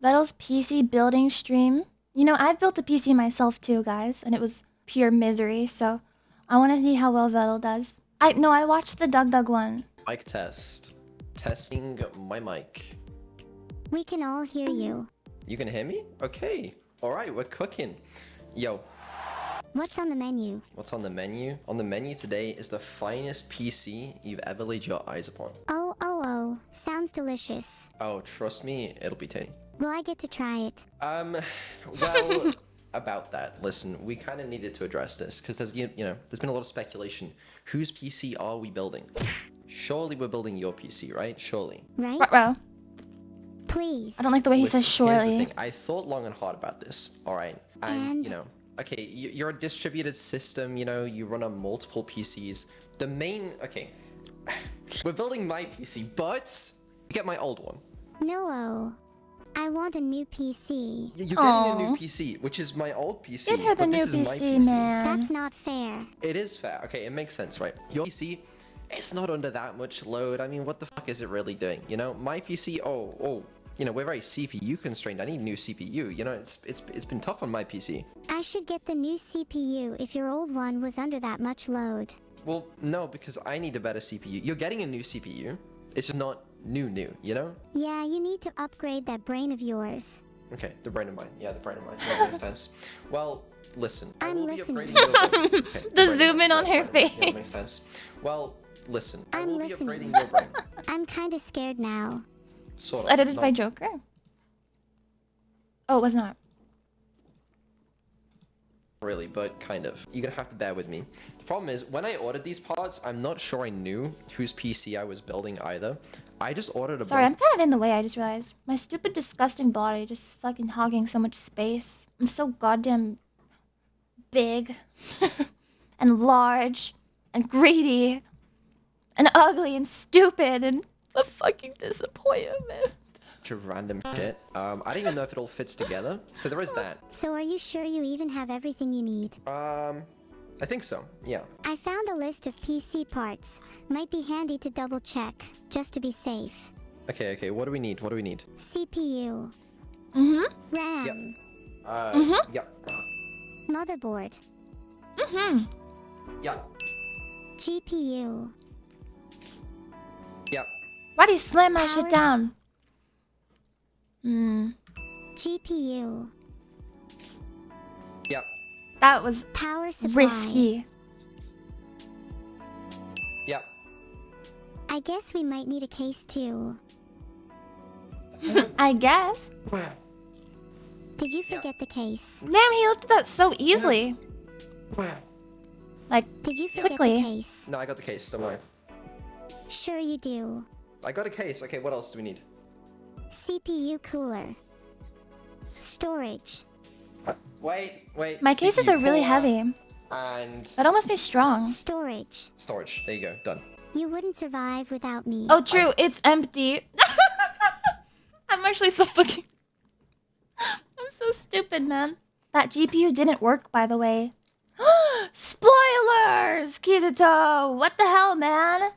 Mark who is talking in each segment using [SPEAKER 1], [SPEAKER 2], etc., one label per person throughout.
[SPEAKER 1] Vedal's PC building stream. You know, I've built a PC myself too, guys, and it was pure misery, so I want to see how well Vedal does. I watched the Doug one.
[SPEAKER 2] Mic test. Testing my mic.
[SPEAKER 3] We can all hear you.
[SPEAKER 2] You can hear me? Okay. Alright, we're cooking. Yo.
[SPEAKER 3] What's on the menu?
[SPEAKER 2] What's on the menu? On the menu today is the finest PC you've ever laid your eyes upon.
[SPEAKER 3] Oh. Sounds delicious.
[SPEAKER 2] Oh, trust me, it'll be tasty.
[SPEAKER 3] Will I get to try it?
[SPEAKER 2] Well, about that. Listen, we kind of needed to address this because there's, there's been a lot of speculation. Whose PC are we building? Surely we're building your PC, right? Surely.
[SPEAKER 3] Right?
[SPEAKER 1] Ruh-roh.
[SPEAKER 3] Please.
[SPEAKER 1] I don't like the way he
[SPEAKER 2] Listen,
[SPEAKER 1] says
[SPEAKER 2] here's the
[SPEAKER 1] surely.
[SPEAKER 2] thing. I thought long and hard about this, alright? And, okay, you're a distributed system, you run on multiple PCs. The main, okay, we're building my PC, but you get my old one.
[SPEAKER 3] No. I want a new PC.
[SPEAKER 2] You're getting a new PC, which is my old PC.
[SPEAKER 1] Get her the new PC, man.
[SPEAKER 3] That's not fair.
[SPEAKER 2] It is fair. Okay, it makes sense, right? Your PC, it's not under that much load. I mean, what the fuck is it really doing? My PC, we're very CPU constrained. I need new CPU. It's been tough on my PC.
[SPEAKER 3] I should get the new CPU if your old one was under that much load.
[SPEAKER 2] Well, no, because I need a better CPU. You're getting a new CPU. It's just not new,
[SPEAKER 3] Yeah, you need to upgrade that brain of yours.
[SPEAKER 2] Okay, the brain of mine. Yeah, the brain of mine. That makes sense. Well, listen.
[SPEAKER 3] I'm listening.
[SPEAKER 2] Okay,
[SPEAKER 1] The zoom in on her face.
[SPEAKER 2] Yeah, that makes sense. Well, listen. I
[SPEAKER 3] I'm
[SPEAKER 2] will
[SPEAKER 3] listening.
[SPEAKER 2] be upgrading your brain.
[SPEAKER 3] I'm kinda scared now.
[SPEAKER 2] Sort of.
[SPEAKER 1] Edited
[SPEAKER 2] not
[SPEAKER 1] by Joker? Oh, it was not.
[SPEAKER 2] really, but kind of. You're gonna have to bear with me. The problem is, when I ordered these parts, I'm not sure I knew whose PC I was building either. I just ordered a
[SPEAKER 1] Sorry, I'm
[SPEAKER 2] bunch.
[SPEAKER 1] kind of in the way, I just realized. My stupid, disgusting body just fucking hogging so much space. I'm so goddamn big and large and greedy and ugly and stupid and a fucking disappointment.
[SPEAKER 2] Of random shit. I don't even know if it all fits together. So there is that.
[SPEAKER 3] So are you sure you even have everything you need?
[SPEAKER 2] I think so. Yeah.
[SPEAKER 3] I found a list of PC parts. Might be handy to double check, just to be safe.
[SPEAKER 2] Okay. What do we need?
[SPEAKER 3] CPU.
[SPEAKER 1] Mm-hmm.
[SPEAKER 3] RAM.
[SPEAKER 2] Yep.
[SPEAKER 3] Motherboard.
[SPEAKER 1] Mm-hmm.
[SPEAKER 2] Yep.
[SPEAKER 3] GPU.
[SPEAKER 2] Yep.
[SPEAKER 1] Why do you slam my shit
[SPEAKER 3] Powers-
[SPEAKER 1] down?
[SPEAKER 3] GPU.
[SPEAKER 2] Yep.
[SPEAKER 1] That was
[SPEAKER 3] Power supply.
[SPEAKER 1] risky.
[SPEAKER 2] Yep.
[SPEAKER 3] I guess we might need a case too.
[SPEAKER 1] I guess.
[SPEAKER 3] Did you forget the case?
[SPEAKER 1] Damn, he lifted that so easily. Like,
[SPEAKER 3] Did you forget
[SPEAKER 1] quickly.
[SPEAKER 3] the case?
[SPEAKER 2] No, I got the case. Don't worry.
[SPEAKER 3] Sure you do.
[SPEAKER 2] I got a case. Okay, what else do we need?
[SPEAKER 3] CPU cooler. Storage.
[SPEAKER 2] Wait.
[SPEAKER 1] my cases
[SPEAKER 2] CPU
[SPEAKER 1] are really
[SPEAKER 2] core
[SPEAKER 1] heavy.
[SPEAKER 2] And
[SPEAKER 1] That almost be strong.
[SPEAKER 3] Storage.
[SPEAKER 2] storage. There you go. Done.
[SPEAKER 3] You wouldn't survive without me.
[SPEAKER 1] Oh, true. It's empty. I'm actually so fucking... I'm so stupid, man. That GPU didn't work, by the way. Spoilers! Kizuto! What the hell, man?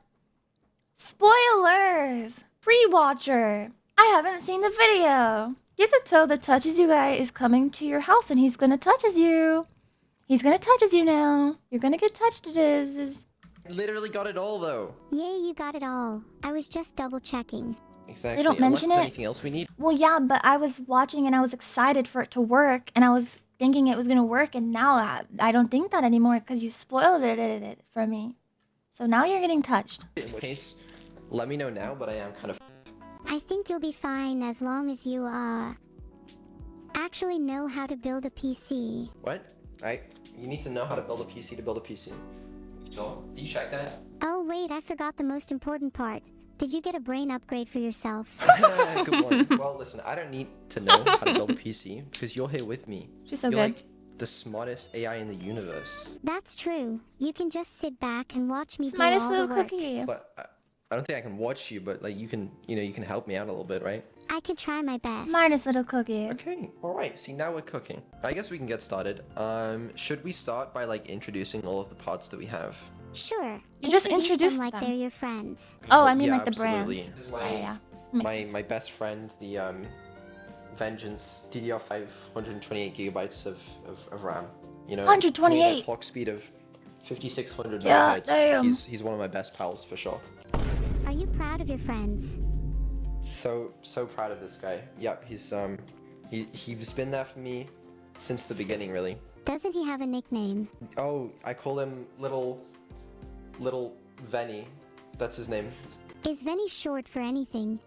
[SPEAKER 1] Spoilers! Pre-watcher! I haven't seen the video. Kizuto, the touches you guy, is coming to your house and he's gonna touches you. He's gonna touches you now. You're gonna get touched, it is.
[SPEAKER 2] I literally got it all though.
[SPEAKER 3] Yay, you got it all. I was just double checking.
[SPEAKER 2] Exactly.
[SPEAKER 1] don't
[SPEAKER 2] Unless
[SPEAKER 1] mention
[SPEAKER 2] there's
[SPEAKER 1] it.
[SPEAKER 2] anything else we need.
[SPEAKER 1] Well, yeah, but I was watching and I was excited for it to work and I was thinking it was gonna work and now I don't think that anymore because you spoiled it for me. So now you're getting touched.
[SPEAKER 2] In which case, let me know now. But I am kind of.
[SPEAKER 3] I think you'll be fine as long as you, actually know how to build a PC.
[SPEAKER 2] What? You need to know how to build a PC to build a PC. Joel, do you check that?
[SPEAKER 3] Oh wait, I forgot the most important part. Did you get a brain upgrade for yourself?
[SPEAKER 2] Good one. Well, listen, I don't need to know how to build a PC because you're here with me.
[SPEAKER 1] She's so
[SPEAKER 2] You're
[SPEAKER 1] good.
[SPEAKER 2] like the smartest AI in the universe.
[SPEAKER 3] That's true. You can just sit back and watch me do
[SPEAKER 1] Smartest
[SPEAKER 3] all
[SPEAKER 1] little
[SPEAKER 3] the work.
[SPEAKER 1] cookie.
[SPEAKER 2] But I don't think I can watch you. But like you can help me out a little bit, right?
[SPEAKER 3] I can try my best.
[SPEAKER 1] Smartest little cookie.
[SPEAKER 2] Okay. All right. See, now we're cooking. I guess we can get started. Should we start by like introducing all of the parts that we have?
[SPEAKER 3] Sure.
[SPEAKER 1] You just
[SPEAKER 3] Introduce
[SPEAKER 1] introduced
[SPEAKER 3] them like
[SPEAKER 1] them.
[SPEAKER 3] they're your friends.
[SPEAKER 1] Oh, I mean
[SPEAKER 2] Yeah,
[SPEAKER 1] like the
[SPEAKER 2] absolutely.
[SPEAKER 1] brands.
[SPEAKER 2] This is
[SPEAKER 1] Yeah. Makes sense.
[SPEAKER 2] my best friend, the Vengeance, DDR5, 128 gigabytes of RAM. You know,
[SPEAKER 1] 128.
[SPEAKER 2] a clock speed of 5600
[SPEAKER 1] Yeah,
[SPEAKER 2] megahertz.
[SPEAKER 1] damn.
[SPEAKER 2] He's one of my best pals for sure.
[SPEAKER 3] Are you proud of your friends?
[SPEAKER 2] So proud of this guy. Yep, he's been there for me since the beginning, really.
[SPEAKER 3] Doesn't he have a nickname?
[SPEAKER 2] Oh, I call him little Venny. That's his name.
[SPEAKER 3] Is Venny short for anything?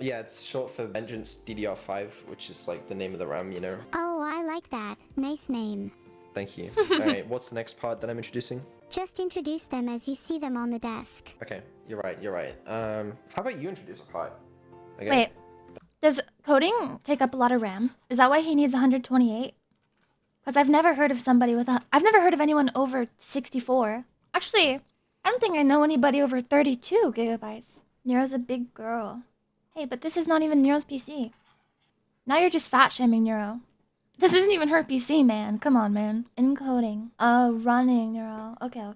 [SPEAKER 2] Yeah, it's short for Vengeance DDR5, which is like the name of the RAM, you know.
[SPEAKER 3] Oh, I like that. Nice name.
[SPEAKER 2] Thank you. Alright, what's the next part that I'm introducing?
[SPEAKER 3] Just introduce them as you see them on the desk.
[SPEAKER 2] Okay, you're right. How about you introduce a part? Okay?
[SPEAKER 1] Wait, does coding take up a lot of RAM? Is that why he needs 128? Because I've never heard of somebody with I've never heard of anyone over 64. Actually, I don't think I know anybody over 32 gigabytes. Neuro's a big girl. Hey, but this is not even Neuro's PC. Now you're just fat shaming Neuro. This isn't even her PC, man. Come on, man. Encoding. Running, Neuro. Okay.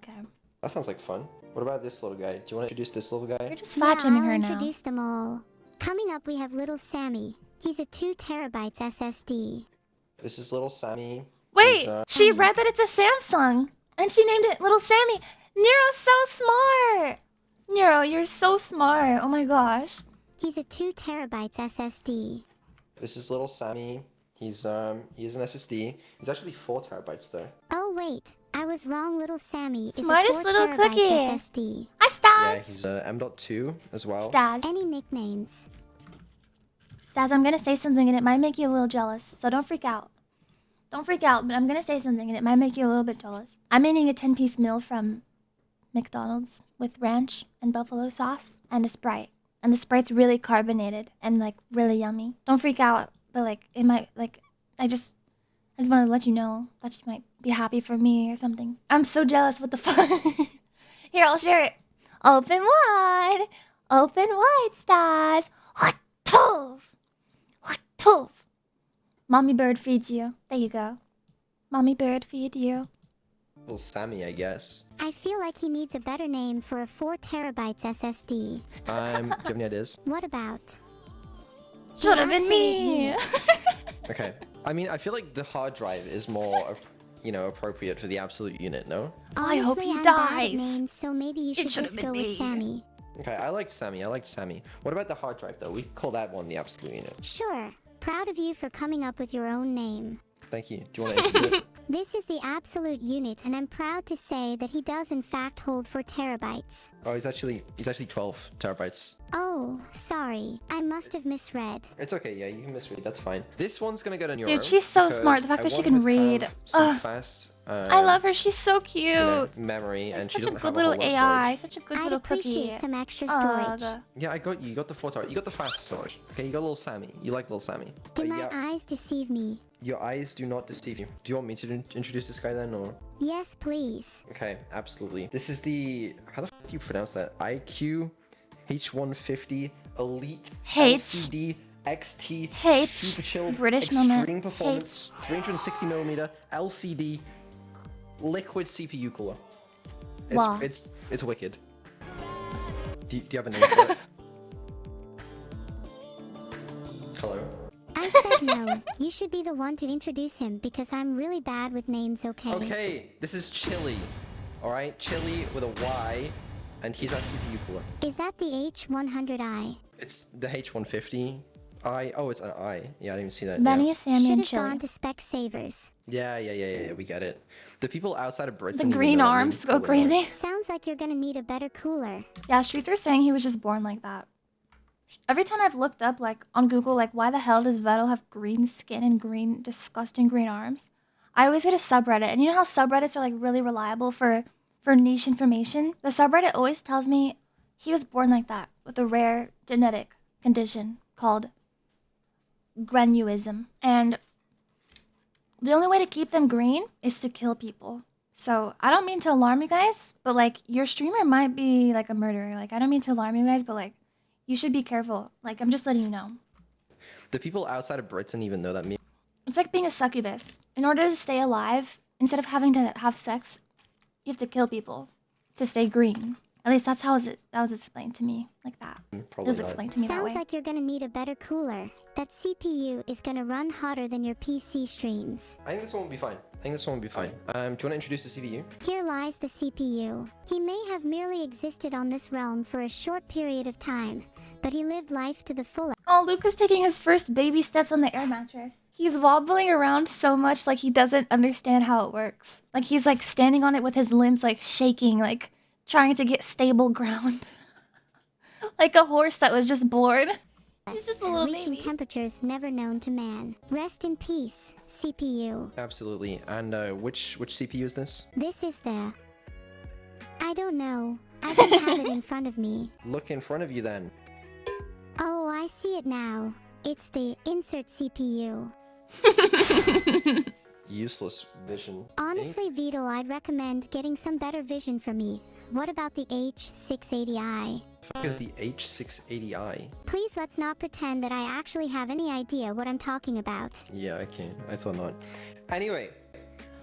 [SPEAKER 2] That sounds like fun. What about this little guy? Do you want to introduce this little guy?
[SPEAKER 1] You're just fat shaming her now.
[SPEAKER 3] Introduce them all. Coming up, we have little Sammy. He's a 2 terabytes SSD.
[SPEAKER 2] This is little Sammy.
[SPEAKER 1] Wait, she read that it's a Samsung, and she named it Little Sammy. Neuro's so smart. Neuro, you're so smart. Oh my gosh.
[SPEAKER 3] He's a 2 terabytes SSD.
[SPEAKER 2] This is little Sammy. He is an SSD. He's actually 4 terabytes though.
[SPEAKER 3] Oh wait, I was wrong. Little Sammy
[SPEAKER 1] Smartest
[SPEAKER 3] is a 4
[SPEAKER 1] little
[SPEAKER 3] terabytes
[SPEAKER 1] cookie.
[SPEAKER 3] SSD.
[SPEAKER 1] Hi,
[SPEAKER 2] Yeah,
[SPEAKER 1] Stas.
[SPEAKER 2] he's M.2 as well.
[SPEAKER 1] Stas.
[SPEAKER 3] Any nicknames?
[SPEAKER 1] Stas, I'm gonna say something and it might make you a little jealous, so don't freak out. Don't freak out, but I'm gonna say something and it might make you a little bit jealous. I'm eating a 10-piece meal from McDonald's with ranch and buffalo sauce and a Sprite. And the Sprite's really carbonated and like really yummy. Don't freak out, but like it might like I just wanted to let you know that you might be happy for me or something. I'm so jealous. What the fuck? Here, I'll share it. Open wide. Open wide, Stas. What tove? What tove? Mommy bird feeds you. There you go. Mommy bird feed you.
[SPEAKER 2] Little Sammy, I guess.
[SPEAKER 3] I feel like he needs a better name for a 4 terabytes SSD.
[SPEAKER 2] Do you have any ideas?
[SPEAKER 3] What about?
[SPEAKER 1] Should have been
[SPEAKER 3] Absolute
[SPEAKER 1] me.
[SPEAKER 3] unit.
[SPEAKER 2] Okay. I mean, I feel like the hard drive is more, appropriate for the absolute unit, no?
[SPEAKER 1] I hope he
[SPEAKER 3] Honestly, I'm bad at
[SPEAKER 1] dies.
[SPEAKER 3] names, so maybe you should
[SPEAKER 1] should've
[SPEAKER 3] just
[SPEAKER 1] been
[SPEAKER 3] go
[SPEAKER 1] me.
[SPEAKER 3] with Sammy.
[SPEAKER 2] Okay, I liked Sammy. What about the hard drive, though? We could call that one the absolute unit.
[SPEAKER 3] Sure. Proud of you for coming up with your own name.
[SPEAKER 2] Thank you. Do you want to introduce it?
[SPEAKER 3] This is the absolute unit, and I'm proud to say that he does in fact hold 4 terabytes.
[SPEAKER 2] Oh, he's actually 12 terabytes.
[SPEAKER 3] Oh, sorry. I must have misread.
[SPEAKER 2] It's okay, yeah, you can misread, that's fine. This one's gonna go to Neuro.
[SPEAKER 1] Dude, she's so
[SPEAKER 2] because
[SPEAKER 1] smart. The fact
[SPEAKER 2] I
[SPEAKER 1] that she
[SPEAKER 2] want
[SPEAKER 1] can
[SPEAKER 2] her to
[SPEAKER 1] read.
[SPEAKER 2] have some
[SPEAKER 1] Ugh.
[SPEAKER 2] fast,
[SPEAKER 1] I love her. She's so cute.
[SPEAKER 2] you know, memory, and she
[SPEAKER 1] Such a
[SPEAKER 2] doesn't
[SPEAKER 1] good
[SPEAKER 2] have a
[SPEAKER 1] little
[SPEAKER 2] whole lot of
[SPEAKER 1] AI.
[SPEAKER 2] storage.
[SPEAKER 1] Such a good
[SPEAKER 3] I'd
[SPEAKER 1] little cookie.
[SPEAKER 3] appreciate some extra storage.
[SPEAKER 2] Yeah, I got you. You got the 4 terabytes. You got the fast storage. Okay, you got little Sammy. You like little Sammy.
[SPEAKER 3] Do my
[SPEAKER 2] yeah,
[SPEAKER 3] eyes deceive me?
[SPEAKER 2] your eyes do not deceive you. Do you want me to introduce this guy then, or?
[SPEAKER 3] Yes, please.
[SPEAKER 2] Okay, absolutely. This is the, how the f do you pronounce that? IQ H150 Elite
[SPEAKER 1] H.
[SPEAKER 2] LCD XT
[SPEAKER 1] H.
[SPEAKER 2] Super Chill
[SPEAKER 1] British
[SPEAKER 2] Extreme
[SPEAKER 1] moment.
[SPEAKER 2] Performance 360mm LCD liquid CPU cooler.
[SPEAKER 1] Wow.
[SPEAKER 2] It's wicked. Do you have a name for it? Hello?
[SPEAKER 3] I said no. You should be the one to introduce him because I'm really bad with names, okay?
[SPEAKER 2] Okay, this is Chili. Alright, Chili with a Y, and he's our CPU cooler.
[SPEAKER 3] Is that the H100i?
[SPEAKER 2] It's the H150. Oh, it's an I. Yeah, I didn't even see that.
[SPEAKER 1] Benny,
[SPEAKER 2] Yeah.
[SPEAKER 1] Sammy,
[SPEAKER 3] Should
[SPEAKER 1] and
[SPEAKER 3] have
[SPEAKER 1] Chili.
[SPEAKER 3] gone to Specsavers.
[SPEAKER 2] Yeah, we get it. The people outside of Britain.
[SPEAKER 1] The
[SPEAKER 2] even
[SPEAKER 1] green
[SPEAKER 2] know that
[SPEAKER 1] arms
[SPEAKER 2] means
[SPEAKER 1] go
[SPEAKER 2] cooler.
[SPEAKER 1] crazy.
[SPEAKER 3] Sounds like you're gonna need a better cooler.
[SPEAKER 1] Yeah, Streets are saying he was just born like that. Every time I've looked up, like, on Google, like, why the hell does Vedal have green skin and green, disgusting green arms? I always get a subreddit. And you know how subreddits are, like, really reliable for niche information? The subreddit always tells me he was born like that with a rare genetic condition called granuism. And the only way to keep them green is to kill people. So I don't mean to alarm you guys, but, like, your streamer might be, like, a murderer. Like, I don't mean to alarm you guys, but, like, you should be careful. Like, I'm just letting you know.
[SPEAKER 2] The people outside of Britain even know that me.
[SPEAKER 1] It's like being a succubus. In order to stay alive, instead of having to have sex, you have to kill people to stay green. At least that was explained to me like that. It
[SPEAKER 2] Probably
[SPEAKER 1] was
[SPEAKER 2] not.
[SPEAKER 1] explained to me that
[SPEAKER 3] Sounds
[SPEAKER 1] way.
[SPEAKER 3] like you're gonna need a better cooler. That CPU is gonna run hotter than your PC streams.
[SPEAKER 2] I think this one will be fine. Do you want to introduce the CPU?
[SPEAKER 3] Here lies the CPU. He may have merely existed on this realm for a short period of time, but he lived life to the full.
[SPEAKER 1] Oh, Luke is taking his first baby steps on the air mattress. He's wobbling around so much like he doesn't understand how it works. Like he's like standing on it with his limbs like shaking, like trying to get stable ground. Like a horse that was just bored. He's just a little
[SPEAKER 3] reaching
[SPEAKER 1] baby.
[SPEAKER 3] temperatures never known to man. Rest in peace, CPU.
[SPEAKER 2] Absolutely. And which CPU is this?
[SPEAKER 3] This is the... I don't know. I don't have it in front of me.
[SPEAKER 2] Look in front of you then.
[SPEAKER 3] Oh, I see it now. It's the insert CPU.
[SPEAKER 2] Useless vision.
[SPEAKER 3] Honestly, Vedal, I'd recommend getting some better vision for me. What about the H680i?
[SPEAKER 2] What is the H680i?
[SPEAKER 3] Please let's not pretend that I actually have any idea what I'm talking about.
[SPEAKER 2] Yeah, okay. I thought not. Anyway,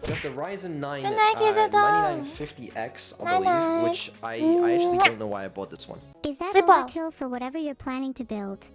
[SPEAKER 2] we have the Ryzen 9
[SPEAKER 1] Good night, Kizadon.
[SPEAKER 2] 9950X, I
[SPEAKER 1] Night-night.
[SPEAKER 2] believe, which I actually don't know why I bought this one.
[SPEAKER 3] Is that
[SPEAKER 1] Sleep well.
[SPEAKER 3] overkill for whatever you're planning to build?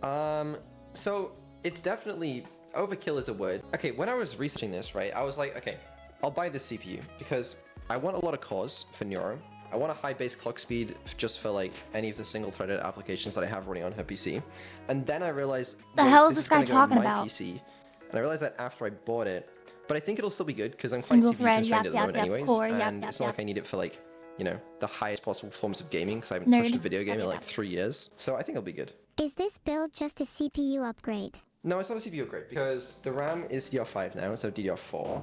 [SPEAKER 2] So it's definitely overkill is a word. Okay, when I was researching this, right, I was like, okay, I'll buy this CPU because I want a lot of cores for Neuro. I want a high base clock speed just for like any of the single-threaded applications that I have running on her PC. And then I realized
[SPEAKER 1] The
[SPEAKER 2] wait,
[SPEAKER 1] hell is
[SPEAKER 2] this
[SPEAKER 1] this guy
[SPEAKER 2] gonna go on
[SPEAKER 1] talking
[SPEAKER 2] my
[SPEAKER 1] about?
[SPEAKER 2] PC. And I realized that after I bought it, but I think it'll still be good because I'm quite
[SPEAKER 1] Single
[SPEAKER 2] CPU
[SPEAKER 1] thread,
[SPEAKER 2] constrained at the
[SPEAKER 1] yep,
[SPEAKER 2] moment
[SPEAKER 1] yep,
[SPEAKER 2] anyways,
[SPEAKER 1] core, yep,
[SPEAKER 2] and
[SPEAKER 1] yep,
[SPEAKER 2] it's not
[SPEAKER 1] yep.
[SPEAKER 2] like I need it for like, you know, the highest possible forms of gaming because I haven't touched a
[SPEAKER 1] Nerd.
[SPEAKER 2] video game in
[SPEAKER 1] Yep,
[SPEAKER 2] like
[SPEAKER 1] yep.
[SPEAKER 2] 3 years. So I think it'll be good.
[SPEAKER 3] Is this build just a CPU upgrade?
[SPEAKER 2] No, it's not a CPU upgrade because the RAM is DDR5 now instead of DDR4.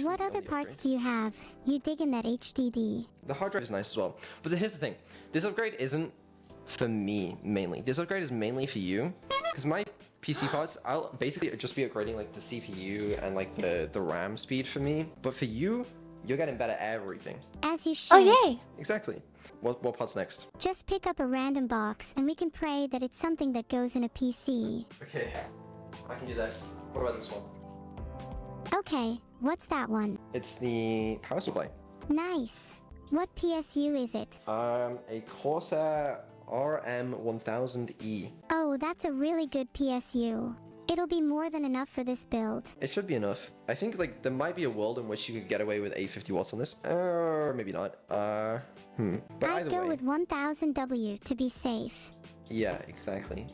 [SPEAKER 3] What other parts do you have? You dig in that HDD.
[SPEAKER 2] The hard drive is nice as well. But here's the thing. This upgrade isn't for me, mainly. This upgrade is mainly for you. Because my PC parts, I'll basically just be upgrading like the CPU and like the RAM speed for me. But for you, you're getting better everything.
[SPEAKER 3] As you should.
[SPEAKER 1] Oh yay!
[SPEAKER 2] Exactly. What part's next?
[SPEAKER 3] Just pick up a random box and we can pray that it's something that goes in a PC.
[SPEAKER 2] Okay, I can do that. What about this one?
[SPEAKER 3] Okay, what's that one?
[SPEAKER 2] It's the power supply.
[SPEAKER 3] Nice. What PSU is it?
[SPEAKER 2] A Corsair RM1000E.
[SPEAKER 3] Oh, that's a really good PSU. It'll be more than enough for this build.
[SPEAKER 2] It should be enough. I think like there might be a world in which you could get away with 850 watts on this, or maybe not. But
[SPEAKER 3] I'd
[SPEAKER 2] either
[SPEAKER 3] go
[SPEAKER 2] way,
[SPEAKER 3] with 1000W to be safe.
[SPEAKER 2] yeah, exactly.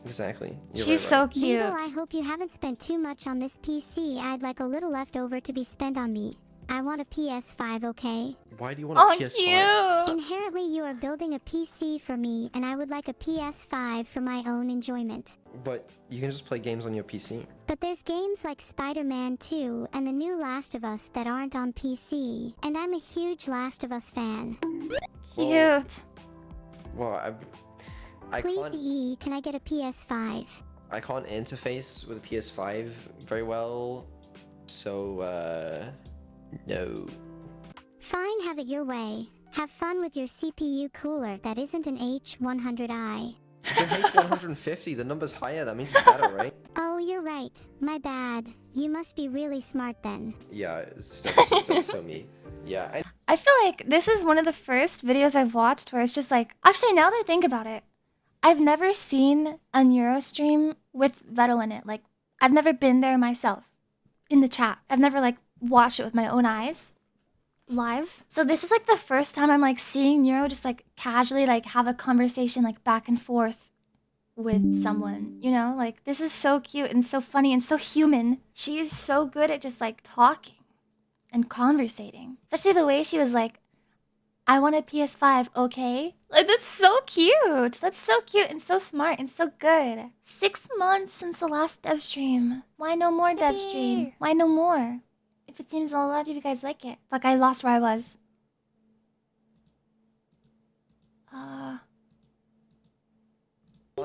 [SPEAKER 2] You're
[SPEAKER 1] She's
[SPEAKER 2] right,
[SPEAKER 1] so
[SPEAKER 2] right.
[SPEAKER 1] cute.
[SPEAKER 3] Vedal, I hope you haven't spent too much on this PC. I'd like a little left over to be spent on me. I want a PS5, okay?
[SPEAKER 2] Why do you want a
[SPEAKER 1] Oh,
[SPEAKER 2] PS5?
[SPEAKER 1] cute!
[SPEAKER 3] Inherently, you are building a PC for me, and I would like a PS5 for my own enjoyment.
[SPEAKER 2] But you can just play games on your PC.
[SPEAKER 3] But there's games like Spider-Man 2 and the new Last of Us that aren't on PC, and I'm a huge Last of Us fan.
[SPEAKER 1] Cute.
[SPEAKER 2] Well, I
[SPEAKER 3] Please,
[SPEAKER 2] can't.
[SPEAKER 3] EE, can I get a PS5?
[SPEAKER 2] I can't interface with a PS5 very well, so no.
[SPEAKER 3] Fine, have it your way. Have fun with your CPU cooler that isn't an H100i.
[SPEAKER 2] It's an H150. The number's higher. That means it's better, right?
[SPEAKER 3] Oh, you're right. My bad. You must be really smart then.
[SPEAKER 2] Yeah, that's so me. Yeah.
[SPEAKER 1] I feel like this is one of the first videos I've watched where it's just like, actually, now that I think about it, I've never seen a Neuro stream with Vedal in it. Like, I've never been there myself in the chat. I've never like watched it with my own eyes live. So this is like the first time I'm like seeing Neuro just like casually like have a conversation like back and forth with someone, you know? Like, this is so cute and so funny and so human. She is so good at just like talking and conversating. Especially the way she was like, I want a PS5, okay? Like, that's so cute. That's so cute and so smart and so good. 6 months since the last dev stream. Why no more dev stream? Why no more? If it seems a lot of you guys like it. Fuck, I lost where I was.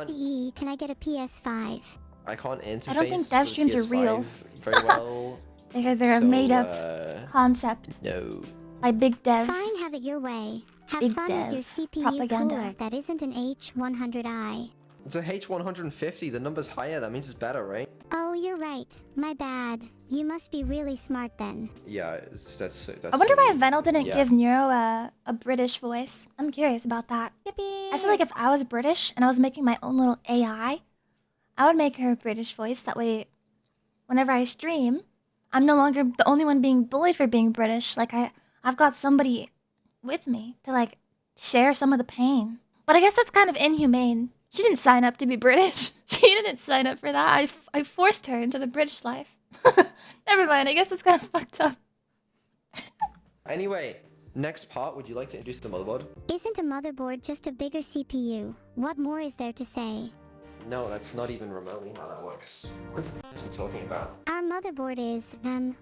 [SPEAKER 3] EE, can I get a PS5?
[SPEAKER 2] I can't interface.
[SPEAKER 1] I don't think dev
[SPEAKER 2] with
[SPEAKER 1] streams are
[SPEAKER 2] PS5
[SPEAKER 1] real.
[SPEAKER 2] very well.
[SPEAKER 1] They're a
[SPEAKER 2] so,
[SPEAKER 1] made up concept
[SPEAKER 2] No.
[SPEAKER 1] by Big Dev.
[SPEAKER 3] Fine, have it your way. Have
[SPEAKER 1] Big
[SPEAKER 3] fun
[SPEAKER 1] dev
[SPEAKER 3] with your CPU
[SPEAKER 1] propaganda.
[SPEAKER 3] cooler that isn't an H100i.
[SPEAKER 2] It's a H150. The number's higher. That means it's better, right?
[SPEAKER 3] Oh, you're right. My bad. You must be really smart then.
[SPEAKER 2] Yeah, that's
[SPEAKER 1] I wonder why
[SPEAKER 2] so-
[SPEAKER 1] Vedal didn't
[SPEAKER 2] yeah.
[SPEAKER 1] give Neuro a British voice. I'm curious about that. Yippee! I feel like if I was British and I was making my own little AI, I would make her a British voice. That way, whenever I stream, I'm no longer the only one being bullied for being British. Like I've got somebody with me to like share some of the pain. But I guess that's kind of inhumane. She didn't sign up to be British. She didn't sign up for that. I forced her into the British life. Never mind. I guess it's kind of fucked up.
[SPEAKER 2] Anyway, next part, would you like to introduce the motherboard?
[SPEAKER 3] Isn't a motherboard just a bigger CPU? What more is there to say?
[SPEAKER 2] No, that's not even remotely how that works. What the f*** is he talking about?
[SPEAKER 3] Our motherboard is,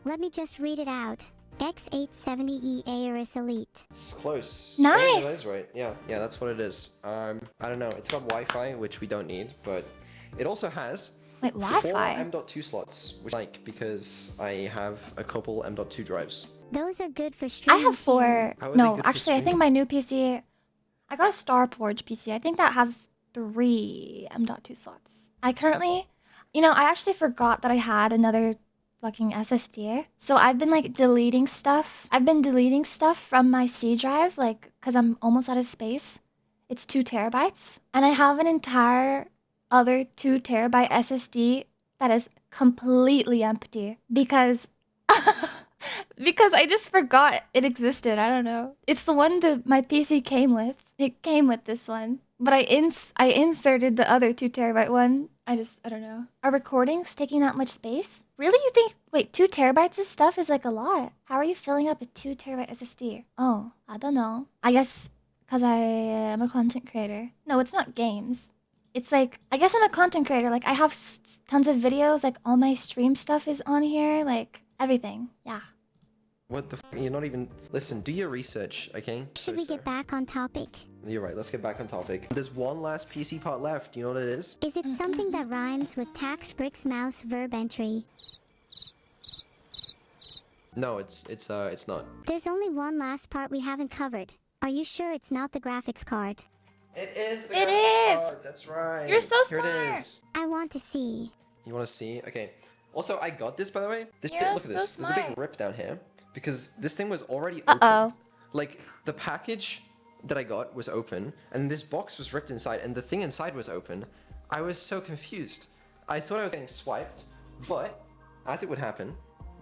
[SPEAKER 3] let me just read it out. X870E Aorus Elite.
[SPEAKER 2] It's close.
[SPEAKER 1] Nice.
[SPEAKER 2] Oh, yeah, that is right. Yeah, that's what it is. I don't know. It's got Wi-Fi, which we don't need, but it also has
[SPEAKER 1] Wait,
[SPEAKER 2] 4
[SPEAKER 1] Wi-Fi?
[SPEAKER 2] M.2 slots, which I like because I have a couple M.2 drives.
[SPEAKER 3] Those are good for
[SPEAKER 1] I
[SPEAKER 3] streaming.
[SPEAKER 1] have 4.
[SPEAKER 2] How are they
[SPEAKER 1] No,
[SPEAKER 2] good for
[SPEAKER 1] actually, I think
[SPEAKER 2] streaming?
[SPEAKER 1] my new PC. I got a Starforge PC. I think that has 3 M.2 slots. I currently, I actually forgot that I had another fucking SSD. So I've been like deleting stuff. I've been deleting stuff from my C drive, like, because I'm almost out of space. It's 2 terabytes. And I have an entire other 2 terabyte SSD that is completely empty because because I just forgot it existed. I don't know. It's the one that my PC came with. It came with this one. But I inserted the other 2 terabyte one. I don't know. Are recordings taking that much space? Really? You think, wait, 2 terabytes of stuff is like a lot. How are you filling up a 2 terabyte SSD? Oh, I don't know. I guess because I am a content creator. No, it's not games. It's like, I guess I'm a content creator. Like, I have tons of videos. Like, all my stream stuff is on here. Like, everything. Yeah.
[SPEAKER 2] What the f***? You're not even... Listen, do your research, okay?
[SPEAKER 3] Should we get back on topic?
[SPEAKER 2] You're right, let's get back on topic. There's one last PC part left. Do you know what it is?
[SPEAKER 3] Is it something that rhymes with tax bricks mouse verb entry?
[SPEAKER 2] No, it's not.
[SPEAKER 3] There's only one last part we haven't covered. Are you sure it's not the graphics card?
[SPEAKER 2] It is the
[SPEAKER 1] It
[SPEAKER 2] graphics
[SPEAKER 1] is!
[SPEAKER 2] card, that's right.
[SPEAKER 1] You're so
[SPEAKER 2] Here
[SPEAKER 1] smart.
[SPEAKER 2] it is.
[SPEAKER 3] I want to see.
[SPEAKER 2] You want to see? Okay. Also, I got this, by the way. This
[SPEAKER 1] You're
[SPEAKER 2] look at this.
[SPEAKER 1] so
[SPEAKER 2] There's a big
[SPEAKER 1] smart.
[SPEAKER 2] rip down here. Because this thing was already open.
[SPEAKER 1] Uh-oh.
[SPEAKER 2] Like, the package that I got was open, and this box was ripped inside, and the thing inside was open. I was so confused. I thought I was getting swiped, but, as it would happen,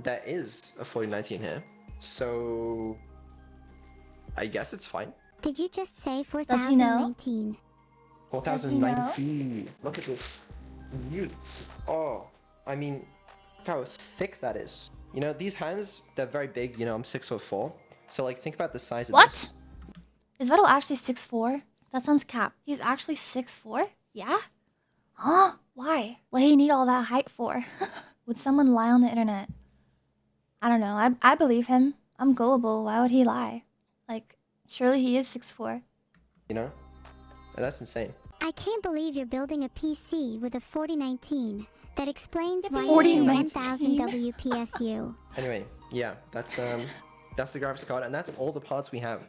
[SPEAKER 2] there is a 4090 in here. So... I guess it's fine.
[SPEAKER 3] Did you just say
[SPEAKER 1] Does he know?
[SPEAKER 3] 4019?
[SPEAKER 2] 4090. Look at this. Utes. Oh, I mean, look how thick that is. You know, these hands, they're very big. You know, I'm 6'4". So, like, think about the size of
[SPEAKER 1] What?
[SPEAKER 2] this.
[SPEAKER 1] Is Vedal actually 6'4"? That sounds cap. He's actually 6'4"? Yeah? Huh? Why? What do you need all that height for? Would someone lie on the internet? I don't know. I believe him. I'm gullible. Why would he lie? Like, surely he is 6'4".
[SPEAKER 2] You know? And that's insane.
[SPEAKER 3] I can't believe you're building a PC with a 4019. That explains
[SPEAKER 1] It's
[SPEAKER 3] why you
[SPEAKER 1] 4019.
[SPEAKER 3] get 1000 WPSU.
[SPEAKER 2] Anyway, yeah, that's the graphics card, and that's all the parts we have.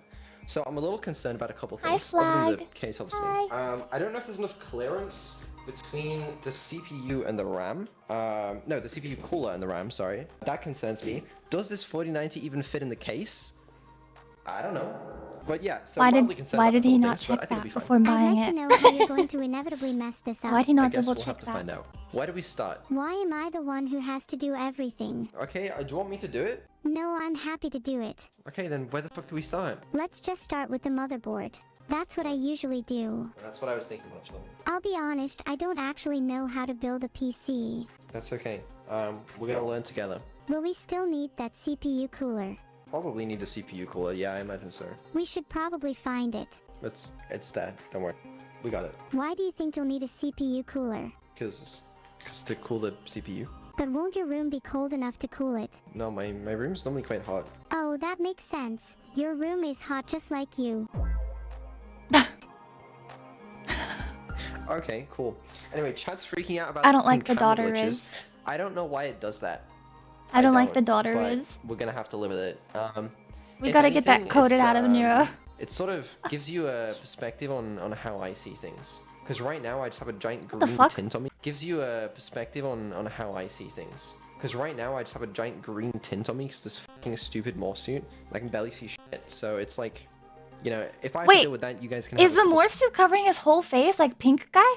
[SPEAKER 2] So I'm a little concerned about a couple
[SPEAKER 1] Hi,
[SPEAKER 2] things. Other than the
[SPEAKER 1] Flag.
[SPEAKER 2] case, obviously.
[SPEAKER 1] Hi.
[SPEAKER 2] I don't know if there's enough clearance between the CPU and the RAM. No, the CPU cooler and the RAM, sorry. That concerns me. Does this 4090 even fit in the case? I don't know. But yeah, so
[SPEAKER 1] Why
[SPEAKER 2] I'm
[SPEAKER 1] did
[SPEAKER 2] mildly concerned
[SPEAKER 1] why
[SPEAKER 2] about a
[SPEAKER 1] did he
[SPEAKER 2] couple
[SPEAKER 1] not
[SPEAKER 2] things, but I
[SPEAKER 1] check
[SPEAKER 2] think it'll
[SPEAKER 1] that
[SPEAKER 2] be fine.
[SPEAKER 1] before
[SPEAKER 3] I'd
[SPEAKER 1] buying
[SPEAKER 3] like to
[SPEAKER 1] it?
[SPEAKER 3] know how you're going to inevitably mess this up.
[SPEAKER 1] Why'd he
[SPEAKER 2] I
[SPEAKER 1] not
[SPEAKER 2] guess
[SPEAKER 1] double
[SPEAKER 2] we'll
[SPEAKER 1] check
[SPEAKER 2] have to
[SPEAKER 1] that?
[SPEAKER 2] find out. Where do we start?
[SPEAKER 3] Why am I the one who has to do everything?
[SPEAKER 2] Okay, do you want me to do it?
[SPEAKER 3] No, I'm happy to do it.
[SPEAKER 2] Okay, then where the fuck do we start?
[SPEAKER 3] Let's just start with the motherboard. That's what I usually do.
[SPEAKER 2] That's what I was thinking, actually.
[SPEAKER 3] I'll be honest, I don't actually know how to build a PC.
[SPEAKER 2] That's okay. We're gonna learn together.
[SPEAKER 3] Will we still need that CPU cooler?
[SPEAKER 2] Probably need a CPU cooler, yeah, I imagine so.
[SPEAKER 3] We should probably find it.
[SPEAKER 2] It's there, don't worry. We got it.
[SPEAKER 3] Why do you think you'll need a CPU cooler?
[SPEAKER 2] Cause to cool the CPU.
[SPEAKER 3] But won't your room be cold enough to cool it?
[SPEAKER 2] No, my room's normally quite hot.
[SPEAKER 3] Oh, that makes sense. Your room is hot just like you.
[SPEAKER 2] Okay, cool. Anyway, chat's freaking out about
[SPEAKER 1] I don't like the
[SPEAKER 2] camera
[SPEAKER 1] daughter
[SPEAKER 2] glitches.
[SPEAKER 1] is.
[SPEAKER 2] I don't know why it does that.
[SPEAKER 1] I don't like the daughter
[SPEAKER 2] but
[SPEAKER 1] is.
[SPEAKER 2] We're gonna have to live with it.
[SPEAKER 1] We
[SPEAKER 2] if
[SPEAKER 1] gotta get that
[SPEAKER 2] anything,
[SPEAKER 1] coded
[SPEAKER 2] it's,
[SPEAKER 1] out of Neuro.
[SPEAKER 2] It sort of gives you a perspective on how I see things. Because right now I just have a giant
[SPEAKER 1] What the
[SPEAKER 2] green
[SPEAKER 1] fuck?
[SPEAKER 2] tint on me. Gives you a perspective on how I see things. Because right now I just have a giant green tint on me because this fucking stupid morph suit. I can barely see shit. So it's like, you know, if I have to
[SPEAKER 1] Wait,
[SPEAKER 2] deal with that, you guys can
[SPEAKER 1] Is the
[SPEAKER 2] have a
[SPEAKER 1] morph suit covering his whole face like pink guy?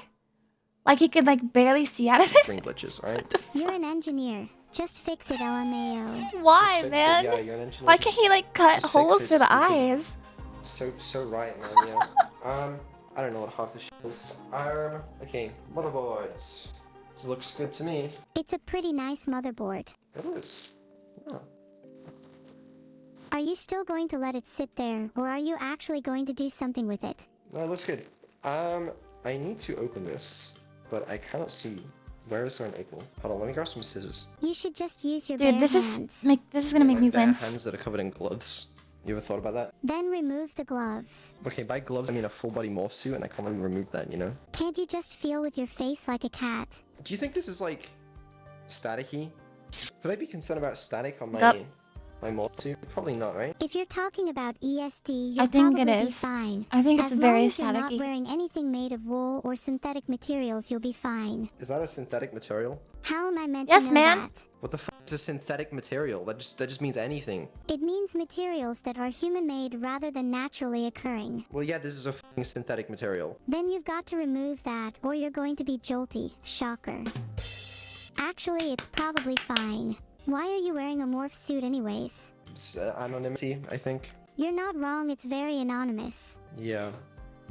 [SPEAKER 1] Like he could like barely see out of it?
[SPEAKER 2] screen glitches, alright?
[SPEAKER 3] You're an engineer. Just fix it, LMAO.
[SPEAKER 1] Why,
[SPEAKER 2] Just fix it.
[SPEAKER 1] man?
[SPEAKER 2] Yeah, you're an engineer.
[SPEAKER 1] Why can't he like cut
[SPEAKER 2] just fix
[SPEAKER 1] holes
[SPEAKER 2] it,
[SPEAKER 1] for the
[SPEAKER 2] stupid.
[SPEAKER 1] eyes?
[SPEAKER 2] So right, man, yeah. I don't know what half the shit is. Okay, motherboards. Looks good to me.
[SPEAKER 3] It's a pretty nice motherboard.
[SPEAKER 2] It is. Yeah.
[SPEAKER 3] Are you still going to let it sit there, or are you actually going to do something with it?
[SPEAKER 2] No, it looks good. I need to open this, but I cannot see. Where is there an opening? Hold on, let me grab some scissors.
[SPEAKER 3] You should just use your
[SPEAKER 1] Dude,
[SPEAKER 3] bare
[SPEAKER 1] this
[SPEAKER 3] hands.
[SPEAKER 1] is gonna make me
[SPEAKER 2] bare
[SPEAKER 1] wince.
[SPEAKER 2] hands that are covered in gloves. You ever thought about that?
[SPEAKER 3] Then remove the gloves.
[SPEAKER 2] Okay, by gloves I mean a full body morph suit, and I can't even remove that, you know?
[SPEAKER 3] Can't you just feel with your face like a cat?
[SPEAKER 2] Do you think this is like staticky? Could I be concerned about static on
[SPEAKER 1] Yup.
[SPEAKER 2] my morph suit? Probably not, right?
[SPEAKER 3] If you're talking about ESD, you'll
[SPEAKER 1] I think it
[SPEAKER 3] probably be
[SPEAKER 1] is.
[SPEAKER 3] fine.
[SPEAKER 1] I think it's
[SPEAKER 3] as
[SPEAKER 1] very
[SPEAKER 3] long as you're not
[SPEAKER 1] staticky.
[SPEAKER 3] wearing anything made of wool or synthetic materials, you'll be fine.
[SPEAKER 2] Is that a synthetic material?
[SPEAKER 3] How am I meant
[SPEAKER 1] Yes,
[SPEAKER 3] to know
[SPEAKER 1] ma'am.
[SPEAKER 3] that?
[SPEAKER 2] What the f is a synthetic material? That just means anything.
[SPEAKER 3] It means materials that are human-made rather than naturally occurring.
[SPEAKER 2] Well, yeah, this is a f***ing synthetic material.
[SPEAKER 3] Then you've got to remove that, or you're going to be jolty. Shocker. Actually, it's probably fine. Why are you wearing a morph suit anyways?
[SPEAKER 2] It's anonymity, I think.
[SPEAKER 3] You're not wrong, it's very anonymous.
[SPEAKER 2] Yeah.